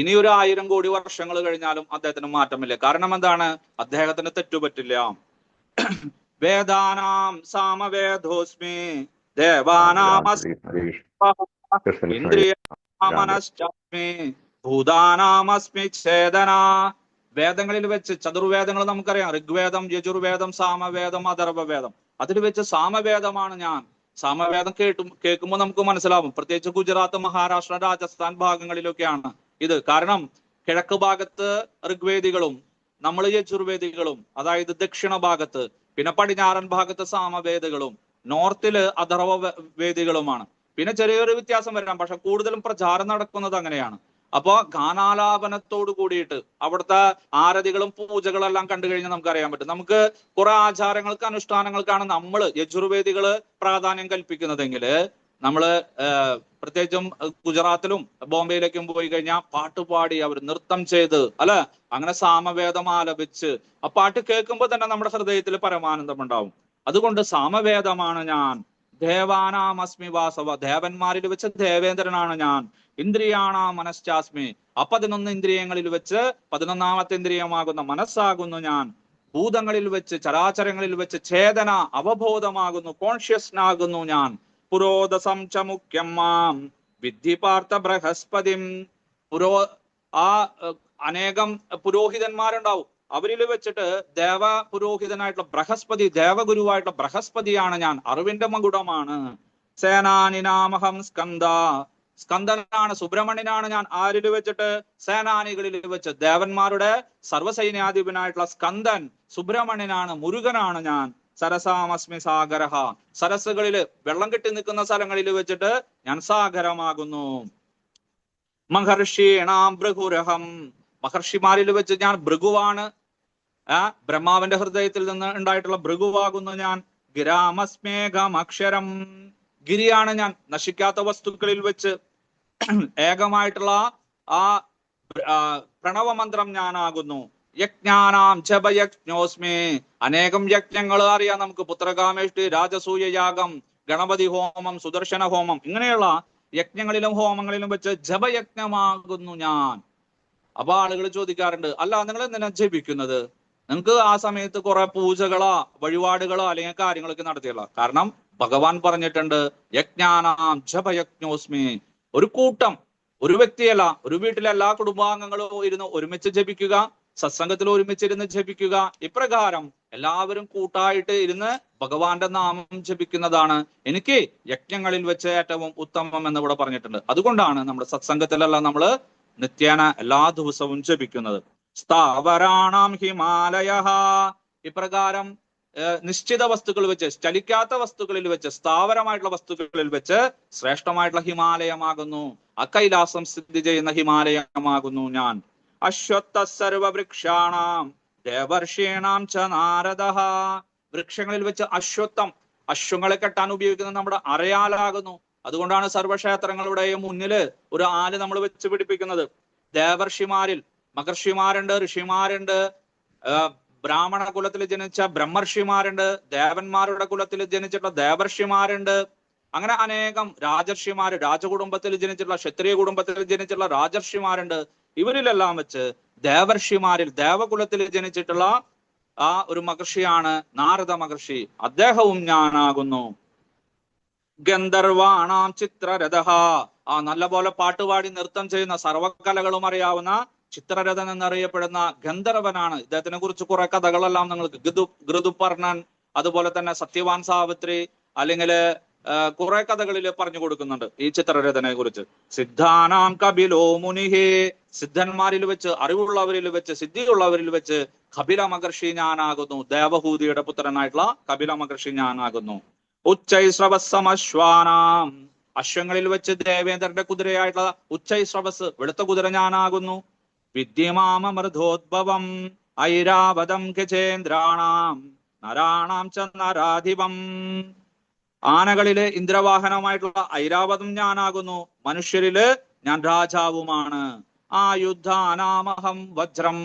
ഇനി ഒരു 1000 കോടി വർഷങ്ങൾ കഴിഞ്ഞാലും അദ്ദേഹത്തിന് മാറ്റമില്ല. കാരണം എന്താണ്? അദ്ദേഹത്തിന് തെറ്റുപറ്റില്ല. വേദാനാം സാമവേദോസ്മി ദേവാനാമസ്മി ഇന്ദ്രിയാമനശ്ചാസ്മി ഭൂതാനാമസ്മി ചേതന. വേദങ്ങളിൽ വെച്ച് ചതുർവേദങ്ങൾ നമുക്കറിയാം. ഋഗ്വേദം, യജുർവേദം, സാമവേദം, അഥർവവേദം. അതിൽ വെച്ച് സാമവേദമാണ് ഞാൻ. സാമവേദം കേൾക്കുമ്പോൾ നമുക്ക് മനസ്സിലാവും. പ്രത്യേകിച്ച് ഗുജറാത്ത്, മഹാരാഷ്ട്ര, രാജസ്ഥാൻ ഭാഗങ്ങളിലൊക്കെയാണ് ഇത്. കാരണം കിഴക്ക് ഭാഗത്ത് ഋഗ്വേദികളും നമ്മൾ യജുർവേദികളും, അതായത് ദക്ഷിണ ഭാഗത്ത്, പിന്നെ പടിഞ്ഞാറൻ ഭാഗത്ത് സാമവേദികളും, നോർത്തില് അഥർവ വേദികളുമാണ്. പിന്നെ ചെറിയൊരു വ്യത്യാസം വരാം, പക്ഷെ കൂടുതലും പ്രചാരം നടക്കുന്നത് അങ്ങനെയാണ്. അപ്പോ ഗാനാലാപനത്തോട് കൂടിയിട്ട് അവിടുത്തെ ആരതികളും പൂജകളെല്ലാം കണ്ടു കഴിഞ്ഞാൽ നമുക്ക് അറിയാൻ പറ്റും. നമുക്ക് കുറെ ആചാരങ്ങൾക്ക് അനുഷ്ഠാനങ്ങൾക്കാണ് നമ്മൾ യജുർവേദികള് പ്രാധാന്യം കൽപ്പിക്കുന്നതെങ്കിൽ നമ്മള് പ്രത്യേകിച്ചും ഗുജറാത്തിലും ബോംബെയിലേക്കും പോയി കഴിഞ്ഞാൽ പാട്ടുപാടി അവർ നൃത്തം ചെയ്ത് അങ്ങനെ സാമവേദം ആലപിച്ച് ആ പാട്ട് കേൾക്കുമ്പോൾ തന്നെ നമ്മുടെ ഹൃദയത്തിൽ പരമാനന്ദം ഉണ്ടാവും. അതുകൊണ്ട് സാമവേദമാണ് ഞാൻ. ദേവാനാമസ്മി വാസവ, ദേവന്മാരിൽ വെച്ച് ദേവേന്ദ്രനാണ് ഞാൻ. ഇന്ദ്രിയാണാം മനശ്ചാസ്മി, 11 ഇന്ദ്രിയങ്ങളിൽ വെച്ച് 11ാമത്തെ ഇന്ദ്രിയമാകുന്ന മനസ്സാകുന്നു ഞാൻ. ഭൂതങ്ങളിൽ വെച്ച്, ചരാചരങ്ങളിൽ വെച്ച് ചേതന, അവബോധമാകുന്നു, കോൺഷ്യസ്നാകുന്നു ഞാൻ. പുരോദസം ച മുഖ്യം മാം വിദ്ധി പാർത്ഥ ബൃഹസ്പതിം. അനേകം പുരോഹിതന്മാരുണ്ടാവും. അവരിൽ വെച്ചിട്ട് ദേവ പുരോഹിതനായിട്ടുള്ള ബൃഹസ്പതി, ദേവഗുരുവായിട്ടുള്ള ബൃഹസ്പതിയാണ് ഞാൻ. അറിവിന്റെ മകുടമാണ്. സേനാനിനാമഹം സ്കന്ദ സ്കന്ദനാണ്, സുബ്രഹ്മണ്യനാണ് ഞാൻ. ആരിൽ വെച്ചിട്ട്? സേനാനികളിൽ വെച്ച്. ദേവന്മാരുടെ സർവ്വസൈന്യാധിപനായിട്ടുള്ള സ്കന്ദൻ സുബ്രഹ്മണ്യനാണ്, മുരുകനാണ് ഞാൻ. സരസാമസ്മി സാഗരഹ, സരസ്സുകളില് വെള്ളം കെട്ടി നിൽക്കുന്ന സ്ഥലങ്ങളിൽ വെച്ചിട്ട് ഞാൻ സാഗരമാകുന്നു. മഹർഷീണാം ഭൃഗുരഹം, മഹർഷിമാരിൽ വെച്ച് ഞാൻ ഭൃഗുവാണ്. ബ്രഹ്മാവിന്റെ ഹൃദയത്തിൽ നിന്ന് ഉണ്ടായിട്ടുള്ള ഭൃഗുവാകുന്നു ഞാൻ. ഗിരാമസ്മേഘം അക്ഷരം, ഗിരിയാണ് ഞാൻ. നശിക്കാത്ത വസ്തുക്കളിൽ വെച്ച് ഏകമായിട്ടുള്ള ആ പ്രണവമന്ത്രം ഞാനാകുന്നു. യജ്ഞാനാം ജപയജ്ഞോസ്മി, അനേകം യജ്ഞങ്ങൾ അറിയാം നമുക്ക്. പുത്രകാമേഷ്ടി, രാജസൂയ യാഗം, ഗണപതി ഹോമം, സുദർശന ഹോമം, ഇങ്ങനെയുള്ള യജ്ഞങ്ങളിലും ഹോമങ്ങളിലും വെച്ച് ജപയജ്ഞമാകുന്നു ഞാൻ. അപ്പൊ ആളുകൾ ചോദിക്കാറുണ്ട്, അല്ല നിങ്ങൾ എന്തിനാ ജപിക്കുന്നത്? നിങ്ങൾക്ക് ആ സമയത്ത് കുറെ പൂജകളോ വഴിപാടുകളോ അല്ലെങ്കിൽ കാര്യങ്ങളൊക്കെ നടത്തിയല്ലോ. കാരണം ഭഗവാൻ പറഞ്ഞിട്ടുണ്ട്, യജ്ഞാനാം ജപയജ്ഞോസ്മി. ഒരു കൂട്ടം, ഒരു വ്യക്തിയല്ല, ഒരു വീട്ടിലെ എല്ലാ കുടുംബാംഗങ്ങളും ഇരുന്ന് ഒരുമിച്ച് ജപിക്കുക, സത്സംഗത്തിൽ ഒരുമിച്ചിരുന്ന് ജപിക്കുക. ഇപ്രകാരം എല്ലാവരും കൂട്ടായിട്ട് ഇരുന്ന് ഭഗവാന്റെ നാമം ജപിക്കുന്നതാണ് എനിക്ക് യജ്ഞങ്ങളിൽ വെച്ച് ഏറ്റവും ഉത്തമം എന്ന് ഇവിടെ പറഞ്ഞിട്ടുണ്ട്. അതുകൊണ്ടാണ് നമ്മുടെ സത്സംഗത്തിലെല്ലാം നമ്മൾ നിത്യേന എല്ലാ ദിവസവും ജപിക്കുന്നത്. സ്ഥാവരാണാം ഹിമാലയ, ഇപ്രകാരം നിശ്ചിത വസ്തുക്കൾ വെച്ച്, ചലിക്കാത്ത വസ്തുക്കളിൽ വെച്ച്, സ്ഥാവരമായിട്ടുള്ള വസ്തുക്കളിൽ വെച്ച് ശ്രേഷ്ഠമായിട്ടുള്ള ഹിമാലയമാകുന്നു, അക്കൈലാസം സ്ഥിതി ചെയ്യുന്ന ഹിമാലയമാകുന്നു ഞാൻ. അശ്വത്ഥ സർവവൃക്ഷാണാം ദേവർഷീണാം ച നാരദ, വൃക്ഷങ്ങളിൽ വെച്ച് അശ്വത്ഥം, അശ്വങ്ങളെ കെട്ടാൻ ഉപയോഗിക്കുന്നത് നമ്മുടെ അരയാലാകുന്നു. അതുകൊണ്ടാണ് സർവക്ഷേത്രങ്ങളുടെയും മുന്നില് ഒരു ആല് നമ്മൾ വെച്ച് പിടിപ്പിക്കുന്നത്. ദേവർഷിമാരിൽ മഹർഷിമാരുണ്ട്, ഋഷിമാരുണ്ട്, ബ്രാഹ്മണ കുലത്തിൽ ജനിച്ച ബ്രഹ്മർഷിമാരുണ്ട്, ദേവന്മാരുടെ കുലത്തിൽ ജനിച്ചിട്ടുള്ള ദേവർഷിമാരുണ്ട്, അങ്ങനെ അനേകം രാജർഷിമാര്, രാജകുടുംബത്തിൽ ജനിച്ചിട്ടുള്ള, ക്ഷത്രിയ കുടുംബത്തിൽ ജനിച്ചിട്ടുള്ള രാജർഷിമാരുണ്ട്. ഇവരിലെല്ലാം വെച്ച് ദേവർഷിമാരിൽ ദേവകുലത്തിൽ ജനിച്ചിട്ടുള്ള ആ ഒരു മഹർഷിയാണ് നാരദ മഹർഷി. അദ്ദേഹവും ഞാനാകുന്നു. ഗന്ധർവാണാം ചിത്രരഥ, ആ നല്ലപോലെ പാട്ടുപാടി നൃത്തം ചെയ്യുന്ന, സർവകലകളും അറിയാവുന്ന ചിത്രരഥൻ എന്നറിയപ്പെടുന്ന ഗന്ധർവനാണ്. ഇദ്ദേഹത്തിനെ കുറിച്ച് കുറെ കഥകളെല്ലാം നിങ്ങൾക്ക് ഋതുപർണൻ, അതുപോലെ തന്നെ സത്യവാൻ സാവിത്രി, അല്ലെങ്കിൽ കുറെ കഥകളിൽ പറഞ്ഞു കൊടുക്കുന്നുണ്ട് ഈ ചിത്രരഥനെ കുറിച്ച്. സിദ്ധാനാം കപിലോ മുനിഹേ, സിദ്ധന്മാരിൽ വെച്ച്, അറിവുള്ളവരിൽ വെച്ച്, സിദ്ധിയുള്ളവരിൽ വെച്ച് കപില മഹർഷി ഞാനാകുന്നു. ദേവഹൂതിയുടെ പുത്രനായിട്ടുള്ള കപില മഹർഷി ഞാനാകുന്നു. ഉച്ചൈസ്രവസ്സമശ്വാനാം, അശ്വങ്ങളിൽ വെച്ച് ദേവേന്ദ്രന്റെ കുതിരയായിട്ടുള്ള ഉച്ചൈസ്രവസ്, വെളുത്ത കുതിര ഞാനാകുന്നു. വിദ്യമാമൃതോദ്ഭവം ഐരാവതം ഗജേന്ദ്രാണാം നരാണാം ച നരാധിപം, ആനകളില് ഇന്ദ്രവാഹനമായിട്ടുള്ള ഐരാവതം ഞാനാകുന്നു. മനുഷ്യരില് ഞാൻ രാജാവുമാണ്. ആയുധാനാമഹം വജ്രം,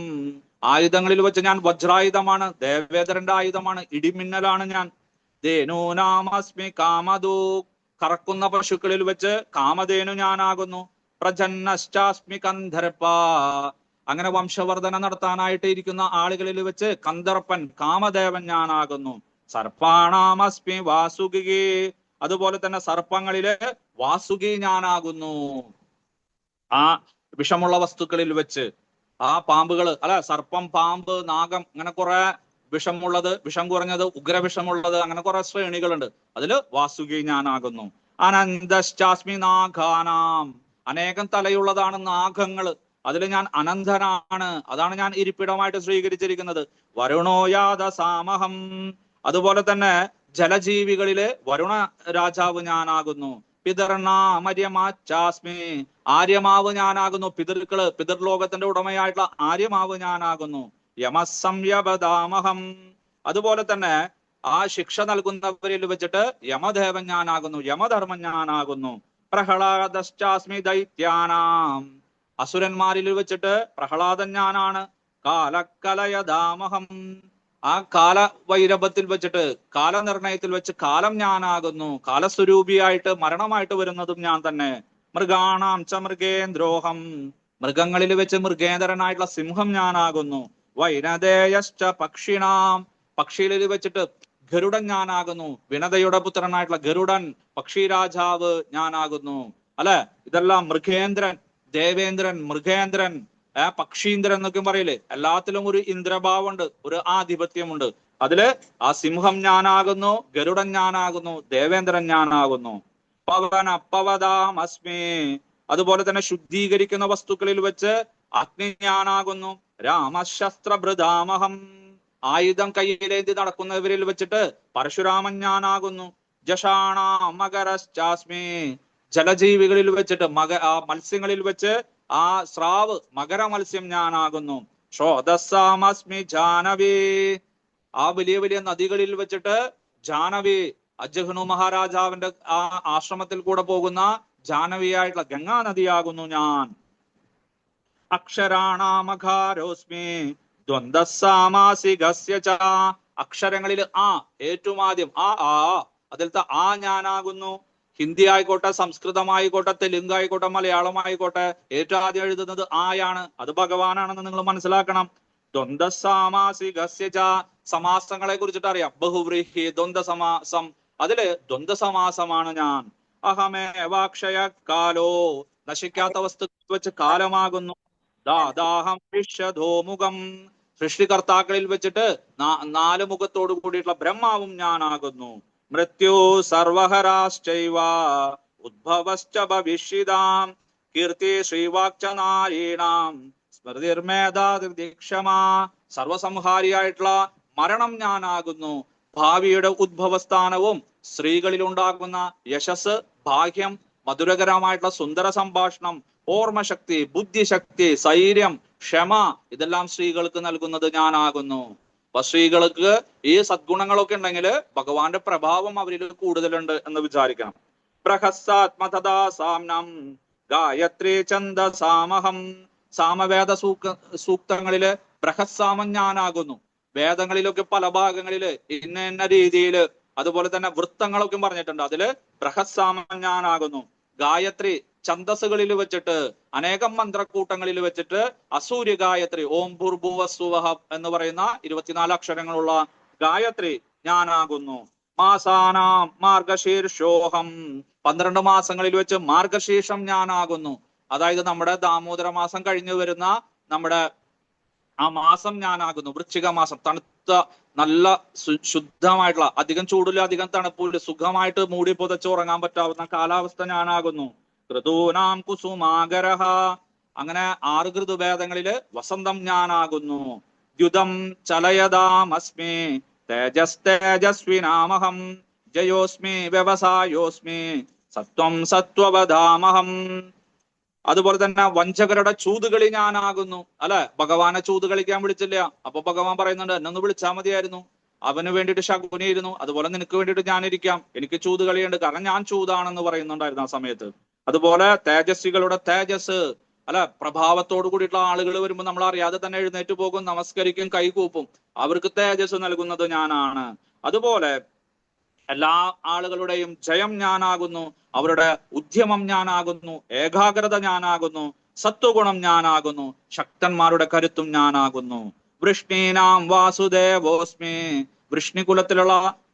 ആയുധങ്ങളിൽ വെച്ച് ഞാൻ വജ്രായുധമാണ്. ദേവേന്ദ്രന്റെ ആയുധമാണ്, ഇടിമിന്നലാണ് ഞാൻ. ധേനൂനാമസ്മി കാമധൂ, കറക്കുന്ന പശുക്കളിൽ വെച്ച് കാമധേനു ഞാനാകുന്നു. പ്രജന്നശ്ചാസ്മി കന്ധർപ്പ, അങ്ങനെ വംശവർധന നടത്താനായിട്ട് ഇരിക്കുന്ന ആളുകളിൽ വെച്ച് കന്ദർപ്പൻ, കാമദേവൻ ഞാനാകുന്നു. സർപ്പാണാമസ്മി വാസുകി, അതുപോലെ തന്നെ സർപ്പങ്ങളില് വാസുകി ഞാനാകുന്നു. ആ വിഷമുള്ള വസ്തുക്കളിൽ വെച്ച്, ആ പാമ്പുകൾ, അല്ല സർപ്പം, പാമ്പ്, നാഗം, അങ്ങനെ കുറെ വിഷമുള്ളത്, വിഷം കുറഞ്ഞത്, ഉഗ്രവിഷമുള്ളത്, അങ്ങനെ കുറെ ശ്രേണികളുണ്ട്. അതില് വാസുകി ഞാനാകുന്നു. അനന്തശ്ചാസ്മി നാഗാനാം, അനേകം തലയുള്ളതാണ് നാഗങ്ങള്, അതിൽ ഞാൻ അനന്തനാണ്. അതാണ് ഞാൻ ഇരിപ്പിടമായിട്ട് സ്വീകരിച്ചിരിക്കുന്നത്. വരുണോയാത സാമഹം, അതുപോലെ തന്നെ ജലജീവികളില് വരുണ രാജാവ് ഞാനാകുന്നു. പിതർനാമര്യമാച്ചാസ്മി, ആര്യമാവ് ഞാനാകുന്നു. പിതൃക്കള്, പിതൃലോകത്തിന്റെ ഉടമയായിട്ടുള്ള ആര്യമാവ് ഞാനാകുന്നു. യമസംയപദാമഹം, അതുപോലെ തന്നെ ആ ശിക്ഷ നൽകുന്നവരിൽ വെച്ചിട്ട് യമദേവൻ ഞാനാകുന്നു, യമധർമ്മൻ ഞാനാകുന്നു. പ്രഹ്ലാദശ്ചാസ്മി ദൈത്യാനാം, അസുരന്മാരിൽ വെച്ചിട്ട് പ്രഹ്ലാദൻ ഞാനാണ്. കാലക്കലയദാമഹം, ആ കാലവൈരഭത്തിൽ വെച്ചിട്ട്, കാലനിർണയത്തിൽ വെച്ച് കാലം ഞാനാകുന്നു. കാലസ്വരൂപിയായിട്ട് മരണമായിട്ട് വരുന്നതും ഞാൻ തന്നെ. മൃഗാണാം ച മൃഗേന്ദ്രോഹം, മൃഗങ്ങളിൽ വെച്ച് മൃഗേന്ദ്രനായിട്ടുള്ള സിംഹം ഞാനാകുന്നു. വൈനദേയശ്ച പക്ഷിണാം, പക്ഷിയിൽ വെച്ചിട്ട് ഗരുഡൻ ഞാനാകുന്നു. വിനതയുടെ പുത്രനായിട്ടുള്ള ഗരുഡൻ, പക്ഷി രാജാവ് ഞാനാകുന്നു. അല്ലെ, ഇതെല്ലാം മൃഗേന്ദ്രൻ, ദേവേന്ദ്രൻ, മൃഗേന്ദ്രൻ, പക്ഷീന്ദ്രൻ എന്നൊക്കെ പറയില്ലേ. എല്ലാത്തിലും ഒരു ഇന്ദ്രഭാവമുണ്ട്, ഒരു ആധിപത്യമുണ്ട്. അതില് ആ സിംഹം ഞാനാകുന്നു, ഗരുഡൻ ഞാനാകുന്നു, ദേവേന്ദ്രൻ ഞാനാകുന്നു. പവനപ്പവതാമസ്മി. അതുപോലെ തന്നെ ശുദ്ധീകരിക്കുന്ന വസ്തുക്കളിൽ വെച്ച് അഗ്നി ഞാനാകുന്നു. രാമശസ്ത്രഭൃതാമഹം. ആയുധം കയ്യിലേന്തി നടക്കുന്നവരിൽ വെച്ചിട്ട് പരശുരാമൻ ഞാനാകുന്നു. ജഷാണാം മകരശ്ചാസ്മി. ജലജീവികളിൽ വെച്ചിട്ട് മത്സ്യങ്ങളിൽ വെച്ച് ആ സ്രാവ് മകര മത്സ്യം ഞാനാകുന്നു. ശ്രോതസ്സാമസ്മി ജാനവി. ആ വലിയ വലിയ നദികളിൽ വെച്ചിട്ട് ജാനവി, അജഹ്നു മഹാരാജാവിന്റെ ആ ആശ്രമത്തിൽ കൂടെ പോകുന്ന ജാനവിയായിട്ടുള്ള ഗംഗാ നദിയാകുന്നു ഞാൻ. അക്ഷരാണാമഘാരോസ്മി ദ്വന്ദ്സാമാസികസ്യ ച. അക്ഷരങ്ങളിൽ ആ ഏറ്റവും ആദ്യം അതിലത്തെ ആ ഞാനാകുന്നു. ഹിന്ദി ആയിക്കോട്ടെ, സംസ്കൃതമായിക്കോട്ടെ, തെലുങ്ക് ആയിക്കോട്ടെ, മലയാളമായിക്കോട്ടെ, ഏറ്റവും ആദ്യം എഴുതുന്നത് ആയാണ്. അത് ഭഗവാനാണെന്ന് നിങ്ങൾ മനസ്സിലാക്കണം. ദ്വന്ദ്സാമാസികസ്യ ച. സമാസങ്ങളെ കുറിച്ചിട്ട് അറിയാം. ബഹുവ്രീഹി, ദ്വന്ദ് സമാസം. അതില് ദ്വന്ദ് സമാസമാണ് ഞാൻ. അഹമേവാക്ഷയ കാലോ. നശിക്കാത്ത വസ്തുക്കൾ വെച്ച് കാലമാകുന്നു. ദാദാഹം വിശ്വധോമുഖം. സൃഷ്ടികർത്താക്കളിൽ വെച്ചിട്ട് 4 മുഖത്തോടു കൂടിയിട്ടുള്ള ബ്രഹ്മാവും ഞാനാകുന്നു. മൃത്യു സർവഹരാശ്ചൈവ ഉദ്ഭവശ്ച ഭവിഷ്യതാം. കീർത്തി ശ്രീവാക്ച നാരീണാം സ്മൃതിർമേധാദീക്ഷമാ. സർവസംഹാരിയായിട്ടുള്ള മരണം ഞാനാകുന്നു. ഭാവിയുടെ ഉദ്ഭവസ്ഥാനവും സ്ത്രീകളിൽ ഉണ്ടാകുന്ന യശസ്, ഭാഗ്യം, മധുരകരമായിട്ടുള്ള സുന്ദര സംഭാഷണം, ഓർമ്മശക്തി, ബുദ്ധിശക്തി, സൈര്യം, ക്ഷമ, ഇതെല്ലാം സ്ത്രീകൾക്ക് നൽകുന്നത് ഞാനാകുന്നു. അപ്പൊ സ്ത്രീകൾക്ക് ഈ സദ്ഗുണങ്ങളൊക്കെ ഉണ്ടെങ്കിൽ ഭഗവാന്റെ പ്രഭാവം അവരിൽ കൂടുതലുണ്ട് എന്ന് വിചാരിക്കണം. ബൃഹസ്സാത്മതഥാ സാമ്നം ഗായത്രി ഛന്ദസാമഹം. സാമവേദ സൂക്തങ്ങളില് ബൃഹസ്സാമം ഞാനാകുന്നു. വേദങ്ങളിലൊക്കെ പല ഭാഗങ്ങളില് ഇന്ന രീതിയിൽ, അതുപോലെ തന്നെ വൃത്തങ്ങളൊക്കെ പറഞ്ഞിട്ടുണ്ട്. അതില് ബൃഹസ്സാമം ഞാനാകുന്നു. ഗായത്രി ഛന്ദസ്സുകളിൽ വെച്ചിട്ട്, അനേകം മന്ത്രക്കൂട്ടങ്ങളിൽ വെച്ചിട്ട് അസൂര്യ ഗായത്രി, ഓം ഭൂർഭുവസ്സുവഹ എന്ന് പറയുന്ന 24 അക്ഷരങ്ങളുള്ള ഗായത്രി ഞാനാകുന്നു. മാസാനാം മാർഗശീർഷോഹം. 12 മാസങ്ങളിൽ വെച്ച് മാർഗശീർഷം ഞാനാകുന്നു. അതായത് നമ്മുടെ ദാമോദര മാസം കഴിഞ്ഞു വരുന്ന നമ്മുടെ ആ മാസം ഞാനാകുന്നു. വൃശ്ചിക മാസം, തണുത്ത നല്ല ശുദ്ധമായിട്ടുള്ള, അധികം ചൂടില്ല അധികം തണുപ്പില്ല, സുഖമായിട്ട് മൂടി പുതച്ച് ഉറങ്ങാൻ പറ്റാവുന്ന കാലാവസ്ഥ ഞാനാകുന്നു. ഋതൂനാം കുസുമാകരഹ. അങ്ങനെ 6 ഋതുഭേദങ്ങളില് വസന്തം ഞാനാകുന്നു. ദ്യുതം ചലയതാമസ്മി തേജസ്വിനാമഹം. ജയോസ്മി വ്യവസായോസ്മി സത്വം സത്വവധാമഹം. അതുപോലെ തന്നെ വഞ്ചകരുടെ ചൂതുകളി ഞാനാകുന്നു. അല്ലെ, ഭഗവാനെ ചൂത് കളിക്കാൻ വിളിച്ചില്ല. അപ്പൊ ഭഗവാൻ പറയുന്നുണ്ട്, എന്നൊന്ന് വിളിച്ചാൽ മതിയായിരുന്നു. അവന് വേണ്ടിയിട്ട് ശകുനിയിരുന്നു. അതുപോലെ നിനക്ക് വേണ്ടിയിട്ട് ഞാനിരിക്കാം, എനിക്ക് ചൂത് കളിയുണ്ട്, കാരണം ഞാൻ ചൂതാണെന്ന് പറയുന്നുണ്ടായിരുന്നു ആ സമയത്ത്. അതുപോലെ തേജസ്വികളുടെ തേജസ്, അല്ലെ, പ്രഭാവത്തോട് കൂടിയിട്ടുള്ള ആളുകൾ വരുമ്പോൾ നമ്മൾ അറിയാതെ തന്നെ എഴുന്നേറ്റ് പോകും, നമസ്കരിക്കും, കൈകൂപ്പും. അവർക്ക് തേജസ് നൽകുന്നത് ഞാനാണ്. അതുപോലെ എല്ലാ ആളുകളുടെയും ജയം ഞാനാകുന്നു. അവരുടെ ഉദ്യമം ഞാനാകുന്നു. ഏകാഗ്രത ഞാനാകുന്നു. സത്വഗുണം ഞാനാകുന്നു. ശക്തന്മാരുടെ കരുത്തും ഞാനാകുന്നു. വൃഷ്ണീനാം വാസുദേവോസ്മി. വൃഷ്ണികുലത്തിലുള്ള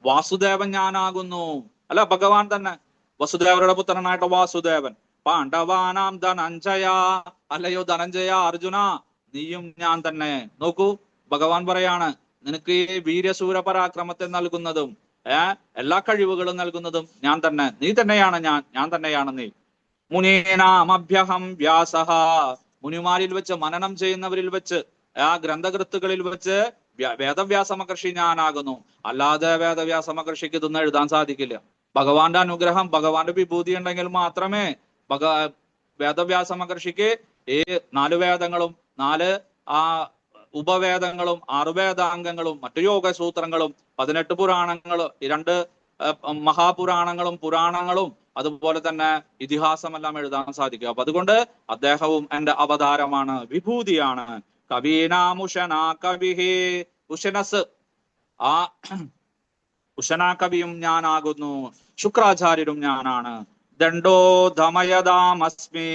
വാസുദേവൻ ഞാനാകുന്നു. അല്ല, ഭഗവാൻ തന്നെ, വസുദേവരുടെ പുത്രനായിട്ട് വാസുദേവൻ. പാണ്ഡവാനാം ധനഞ്ജയ. അല്ലയോ ധനഞ്ജയ, അർജുന, നീയും ഞാൻ തന്നെ. നോക്കൂ, ഭഗവാൻ പറയാണ്, നിനക്ക് ഈ വീര്യശൂര പരാക്രമത്തെ നൽകുന്നതും എല്ലാ കഴിവുകളും നൽകുന്നതും ഞാൻ തന്നെ. നീ തന്നെയാണ് ഞാൻ തന്നെയാണ് നീ. മുനീനാമഭ്യഹം വ്യാസഃ. മുനിമാരിൽ വെച്ച്, മനനം ചെയ്യുന്നവരിൽ വെച്ച്, ആ ഗ്രന്ഥകൃത്തുകളിൽ വെച്ച് വേദവ്യാസ മഹർഷി ഞാനാകുന്നു. അല്ലാതെ വേദവ്യാസ മഹർഷിക്ക് ഇതൊന്നും എഴുതാൻ സാധിക്കില്ല. ഭഗവാന്റെ അനുഗ്രഹം, ഭഗവാന്റെ വിഭൂതി ഉണ്ടെങ്കിൽ മാത്രമേ വേദവ്യാസ മഹർഷിക്ക് ഈ 4 വേദങ്ങളും 4 ഉപവേദങ്ങളും 6 വേദാംഗങ്ങളും മറ്റു യോഗസൂത്രങ്ങളും 18 പുരാണങ്ങളും 2 മഹാപുരാണങ്ങളും പുരാണങ്ങളും അതുപോലെ തന്നെ ഇതിഹാസമെല്ലാം എഴുതാൻ സാധിക്കും. അപ്പൊ അതുകൊണ്ട് അദ്ദേഹവും എന്റെ അവതാരമാണ്, വിഭൂതിയാണ്. കവീനാമുഷനാ കവിഹി. ഉഷനസ്, ആ ഉഷനാ കവിയും ഞാനാകുന്നു. ശുക്രാചാര്യരും ഞാനാണ്. ദണ്ഡോ ധമയതാമസ്മി.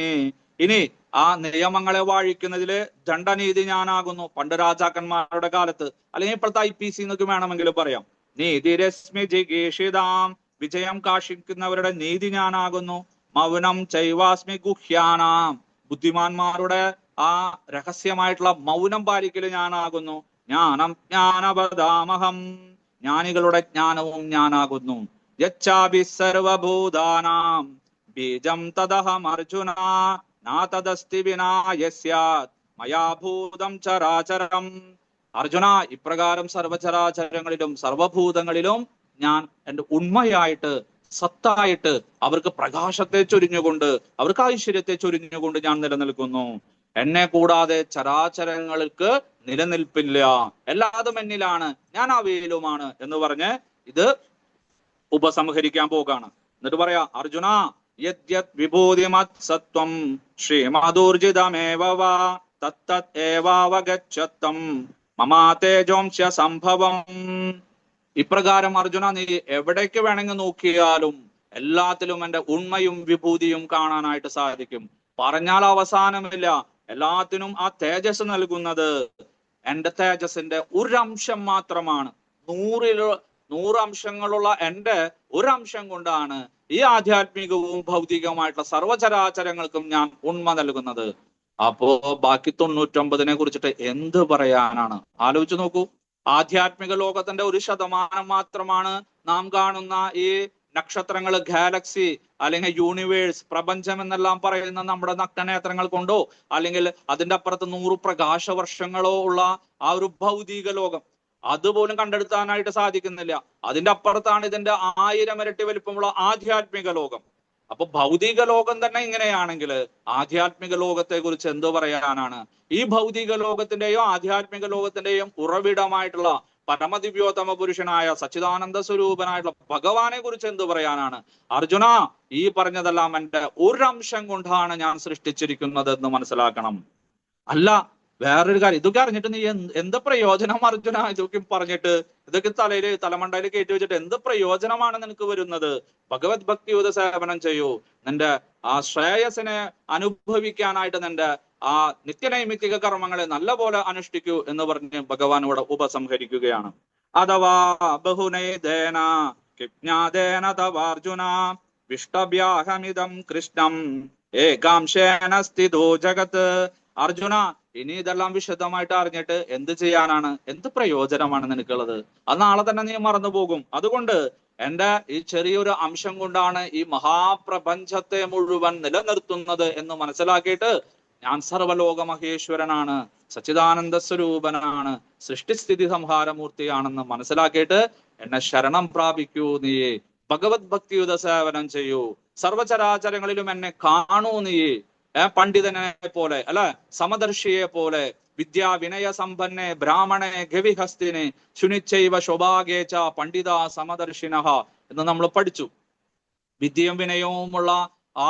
ഇനി ആ നിയമങ്ങളെ വാഴിക്കുന്നതില് ദണ്ഡനീതി ഞാനാകുന്നു. പണ്ട് രാജാക്കന്മാരുടെ കാലത്ത്, അല്ലെങ്കിൽ ഇപ്പോഴത്തെ IPC എന്നൊക്കെ വേണമെങ്കിലും പറയാം. നീതിരശ്മി ജിഗീഷിതാം. വിജയം കാക്ഷിക്കുന്നവരുടെ നീതി ഞാനാകുന്നു. മൗനം ചൈവാസ്മി ഗുഹ്യാനാം. ബുദ്ധിമാന്മാരുടെ ആ രഹസ്യമായിട്ടുള്ള മൗനം പാലിക്കല് ഞാനാകുന്നു. ജ്ഞാനം ജ്ഞാനപദാമഹം. ജ്ഞാനികളുടെ ജ്ഞാനവും ഞാനാകുന്നു. യച്ഛാഭി സർവഭൂതാനാം ബീജം തദഹം അർജുന നാ തദസ്തി വിനാ യസ്യാത് മയാ ഭൂതം ചരാചരം. അർജുന, ഇപ്രകാരം സർവചരാചരങ്ങളിലും സർവഭൂതങ്ങളിലും ഞാൻ എൻ്റെ ഉണ്മയായിട്ട്, സത്തായിട്ട്, അവർക്ക് പ്രകാശത്തെ ചൊരിഞ്ഞുകൊണ്ട്, അവർക്ക് ഐശ്വര്യത്തെ ചൊരിഞ്ഞുകൊണ്ട് ഞാൻ നിലനിൽക്കുന്നു. എന്നെ കൂടാതെ ചരാചരങ്ങൾക്ക് നിലനിൽപ്പില്ല, എല്ലാതും എന്നിലാണ്, ഞാൻ അവയിലുമാണ് എന്ന് പറഞ്ഞ് ഇത് ഉപസംഹരിക്കാൻ പോകാണ്. എന്നിട്ട് പറയാ, അർജുന യദ്യത് വിഭൂതിമത് സത്വം ശ്രീമദൂർജിതമേവ വാ തത്തത് ഏവാവഗച്ഛത്തം മമാ തേജോംശ സംഭവം. ഇപ്രകാരം അർജുന, നീ എവിടേക്ക് വേണമെങ്കിൽ നോക്കിയാലും എല്ലാത്തിലും എൻ്റെ ഉണ്മയും വിഭൂതിയും കാണാനായിട്ട് സാധിക്കും. പറഞ്ഞാൽ അവസാനമില്ല. എല്ലാത്തിനും ആ തേജസ് നൽകുന്നത് എൻ്റെ തേജസിന്റെ ഒരംശം മാത്രമാണ്. 100 അംശങ്ങളുള്ള എൻ്റെ ഒരംശം കൊണ്ടാണ് ഈ ആധ്യാത്മികവും ഭൗതികവുമായിട്ടുള്ള സർവചരാചരങ്ങൾക്കും ഞാൻ ഉണ്മ നൽകുന്നത്. അപ്പോ ബാക്കി 99നെ കുറിച്ചിട്ട് എന്ത് പറയാനാണ്? ആലോചിച്ച് നോക്കൂ. ആധ്യാത്മിക ലോകത്തിന്റെ 1% മാത്രമാണ് നാം കാണുന്ന ഈ നക്ഷത്രങ്ങൾ, ഗാലക്സി, അല്ലെങ്കിൽ യൂണിവേഴ്സ്, പ്രപഞ്ചം എന്നെല്ലാം പറയുന്ന നമ്മുടെ നഗ്നനേത്രങ്ങൾ കൊണ്ടോ അല്ലെങ്കിൽ അതിന്റെ അപ്പുറത്ത് 100 പ്രകാശവർഷങ്ങളോ ഉള്ള ആ ഒരു ഭൗതിക ലോകം, അതുപോലും കണ്ടെടുത്താനായിട്ട് സാധിക്കുന്നില്ല. അതിന്റെ അപ്പുറത്താണ് ഇതിന്റെ 1000 ഇരട്ടി വലിപ്പമുള്ള ആധ്യാത്മിക ലോകം. അപ്പൊ ഭൗതിക ലോകം തന്നെ ഇങ്ങനെയാണെങ്കിൽ ആധ്യാത്മിക ലോകത്തെ കുറിച്ച് എന്തു പറയാനാണ്? ഈ ഭൗതിക ലോകത്തിന്റെയും ആധ്യാത്മിക ലോകത്തിന്റെയും ഉറവിടമായിട്ടുള്ള പരമദിവ്യോത്തമ പുരുഷനായ സച്ചിദാനന്ദ സ്വരൂപനായിട്ടുള്ള ഭഗവാനെ കുറിച്ച് എന്തു പറയാനാണ്? അർജുന, ഈ പറഞ്ഞതെല്ലാം എൻ്റെ ഒരംശം കൊണ്ടാണ് ഞാൻ സൃഷ്ടിച്ചിരിക്കുന്നത് എന്ന് മനസ്സിലാക്കണം. അല്ല, വേറൊരു കാര്യം, ഇതൊക്കെ അറിഞ്ഞിട്ട് നീ എന്ത് പ്രയോജനം അർജുന? ഇതൊക്കെ പറഞ്ഞിട്ട്, ഇതൊക്കെ തലമണ്ടയിൽ കയറ്റി വെച്ചിട്ട് എന്ത് പ്രയോജനമാണ് നിനക്ക് വരുന്നത്? ഭഗവത് ഭക്തിയുത സേവനം ചെയ്യൂ, നിന്റെ ആ ശ്രേയസിനെ അനുഭവിക്കാനായിട്ട് നിന്റെ ആ നിത്യനൈമിത്തിക കർമ്മങ്ങളെ നല്ലപോലെ അനുഷ്ഠിക്കൂ എന്ന് പറഞ്ഞ് ഭഗവാൻ ഇവിടെ ഉപസംഹരിക്കുകയാണ്. അഥവാ ബഹുനൈദേന കിജ്ഞാദേന തവാർജുന വിഷ്ടഭ്യാഹമിദം കൃഷ്ണം ഏകാംശേന സ്ഥിതോ ജഗത്. അർജുന, ഇനി ഇതെല്ലാം വിശദമായിട്ട് അറിഞ്ഞിട്ട് എന്ത് ചെയ്യാനാണ്? എന്ത് പ്രയോജനമാണ് നിനക്കുള്ളത്? അത് നാളെ തന്നെ നീ മറന്നു പോകും. അതുകൊണ്ട് എൻ്റെ ഈ ചെറിയൊരു അംശം കൊണ്ടാണ് ഈ മഹാപ്രപഞ്ചത്തെ മുഴുവൻ നിലനിർത്തുന്നത് എന്ന് മനസ്സിലാക്കിയിട്ട്, ഞാൻ സർവലോക മഹേശ്വരനാണ്, സച്ചിദാനന്ദ സ്വരൂപനാണ്, സൃഷ്ടിസ്ഥിതി സംഹാരമൂർത്തിയാണെന്ന് മനസ്സിലാക്കിയിട്ട് എന്നെ ശരണം പ്രാപിക്കൂ. നീ ഭഗവത് ഭക്തിയുത സേവനം ചെയ്യൂ, സർവചരാചരങ്ങളിലും എന്നെ കാണൂ. നീ പണ്ഡിതനെ പോലെ, അല്ലെ, സമദർശിയെ പോലെ, വിദ്യാ വിനയ സമ്പന്നെ ബ്രാഹ്മണെ ഗവിഹസ്തിനെ ശുനിച്ചൈവ ശോഭാഗേച്ച പണ്ഡിത സമദർശിനഹ എന്ന് നമ്മൾ പഠിച്ചു. വിദ്യയും വിനയവുമുള്ള ആ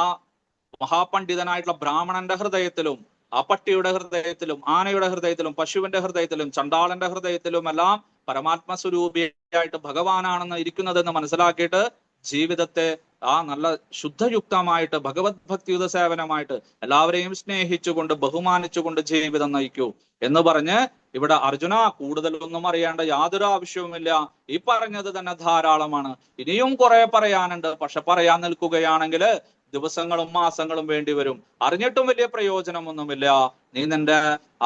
മഹാപണ്ഡിതനായിട്ടുള്ള ബ്രാഹ്മണന്റെ ഹൃദയത്തിലും, ആ പട്ടിയുടെ ഹൃദയത്തിലും, ആനയുടെ ഹൃദയത്തിലും, പശുവിന്റെ ഹൃദയത്തിലും, ചണ്ടാളന്റെ ഹൃദയത്തിലും എല്ലാം പരമാത്മസ്വരൂപിയായിട്ട് ഭഗവാനാണെന്ന് ഇരിക്കുന്നതെന്ന് മനസ്സിലാക്കിയിട്ട് ജീവിതത്തെ ആ നല്ല ശുദ്ധയുക്തമായിട്ട് ഭഗവത് ഭക്തിയുത സേവനമായിട്ട് എല്ലാവരെയും സ്നേഹിച്ചുകൊണ്ട് ബഹുമാനിച്ചുകൊണ്ട് ജീവിതം നയിക്കൂ എന്ന് പറഞ്ഞ് ഇവിടെ അർജുന, കൂടുതലൊന്നും അറിയേണ്ട യാതൊരു ആവശ്യവുമില്ല. ഈ പറഞ്ഞത് തന്നെ ധാരാളമാണ്. ഇനിയും കുറെ പറയാനുണ്ട്. പക്ഷെ പറയാൻ നിൽക്കുകയാണെങ്കിൽ ദിവസങ്ങളും മാസങ്ങളും വേണ്ടി വരും. അറിഞ്ഞിട്ടും വലിയ പ്രയോജനമൊന്നുമില്ല. നീ നിന്റെ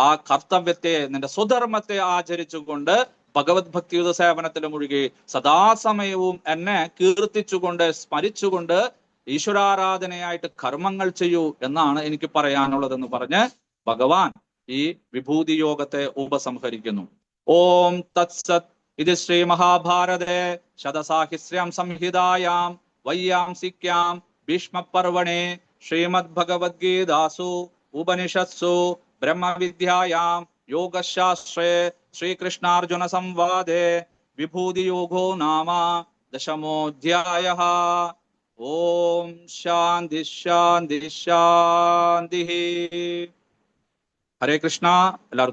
ആ കർത്തവ്യത്തെ, നിന്റെ സ്വധർമ്മത്തെ ആചരിച്ചുകൊണ്ട് ഭഗവത് ഭക്തിയുത സേവനത്തിൽ മുഴുകി സദാസമയവും എന്നെ കീർത്തിച്ചുകൊണ്ട് സ്മരിച്ചുകൊണ്ട് ഈശ്വരാരാധനയായിട്ട് കർമ്മങ്ങൾ ചെയ്യൂ എന്നാണ് എനിക്ക് പറയാനുള്ളതെന്ന് പറഞ്ഞ് ഭഗവാൻ ഈ വിഭൂതി യോഗത്തെ ഉപസംഹരിക്കുന്നു. ഓം തത്സത്. ഇത് ശ്രീ മഹാഭാരതേ ശതസാഹിസ്രം സംഹിതായാം വൈയാംസിക്യാം ഭീഷ്മപർവണേ ശ്രീമദ് ഭഗവദ്ഗീതാസു ഉപനിഷത്സു ബ്രഹ്മവിദ്യായാം യോഗശാസ്ത്രേ ശ്രീകൃഷ്ണാർജുന സംവാദേ വിഭൂതി യോഗോ നാമ 10മോധ്യായഃ. ഓം ശാന്തി ശാന്തി ശാന്തി. ഹരേ കൃഷ്ണ. എല്ലാവർക്കും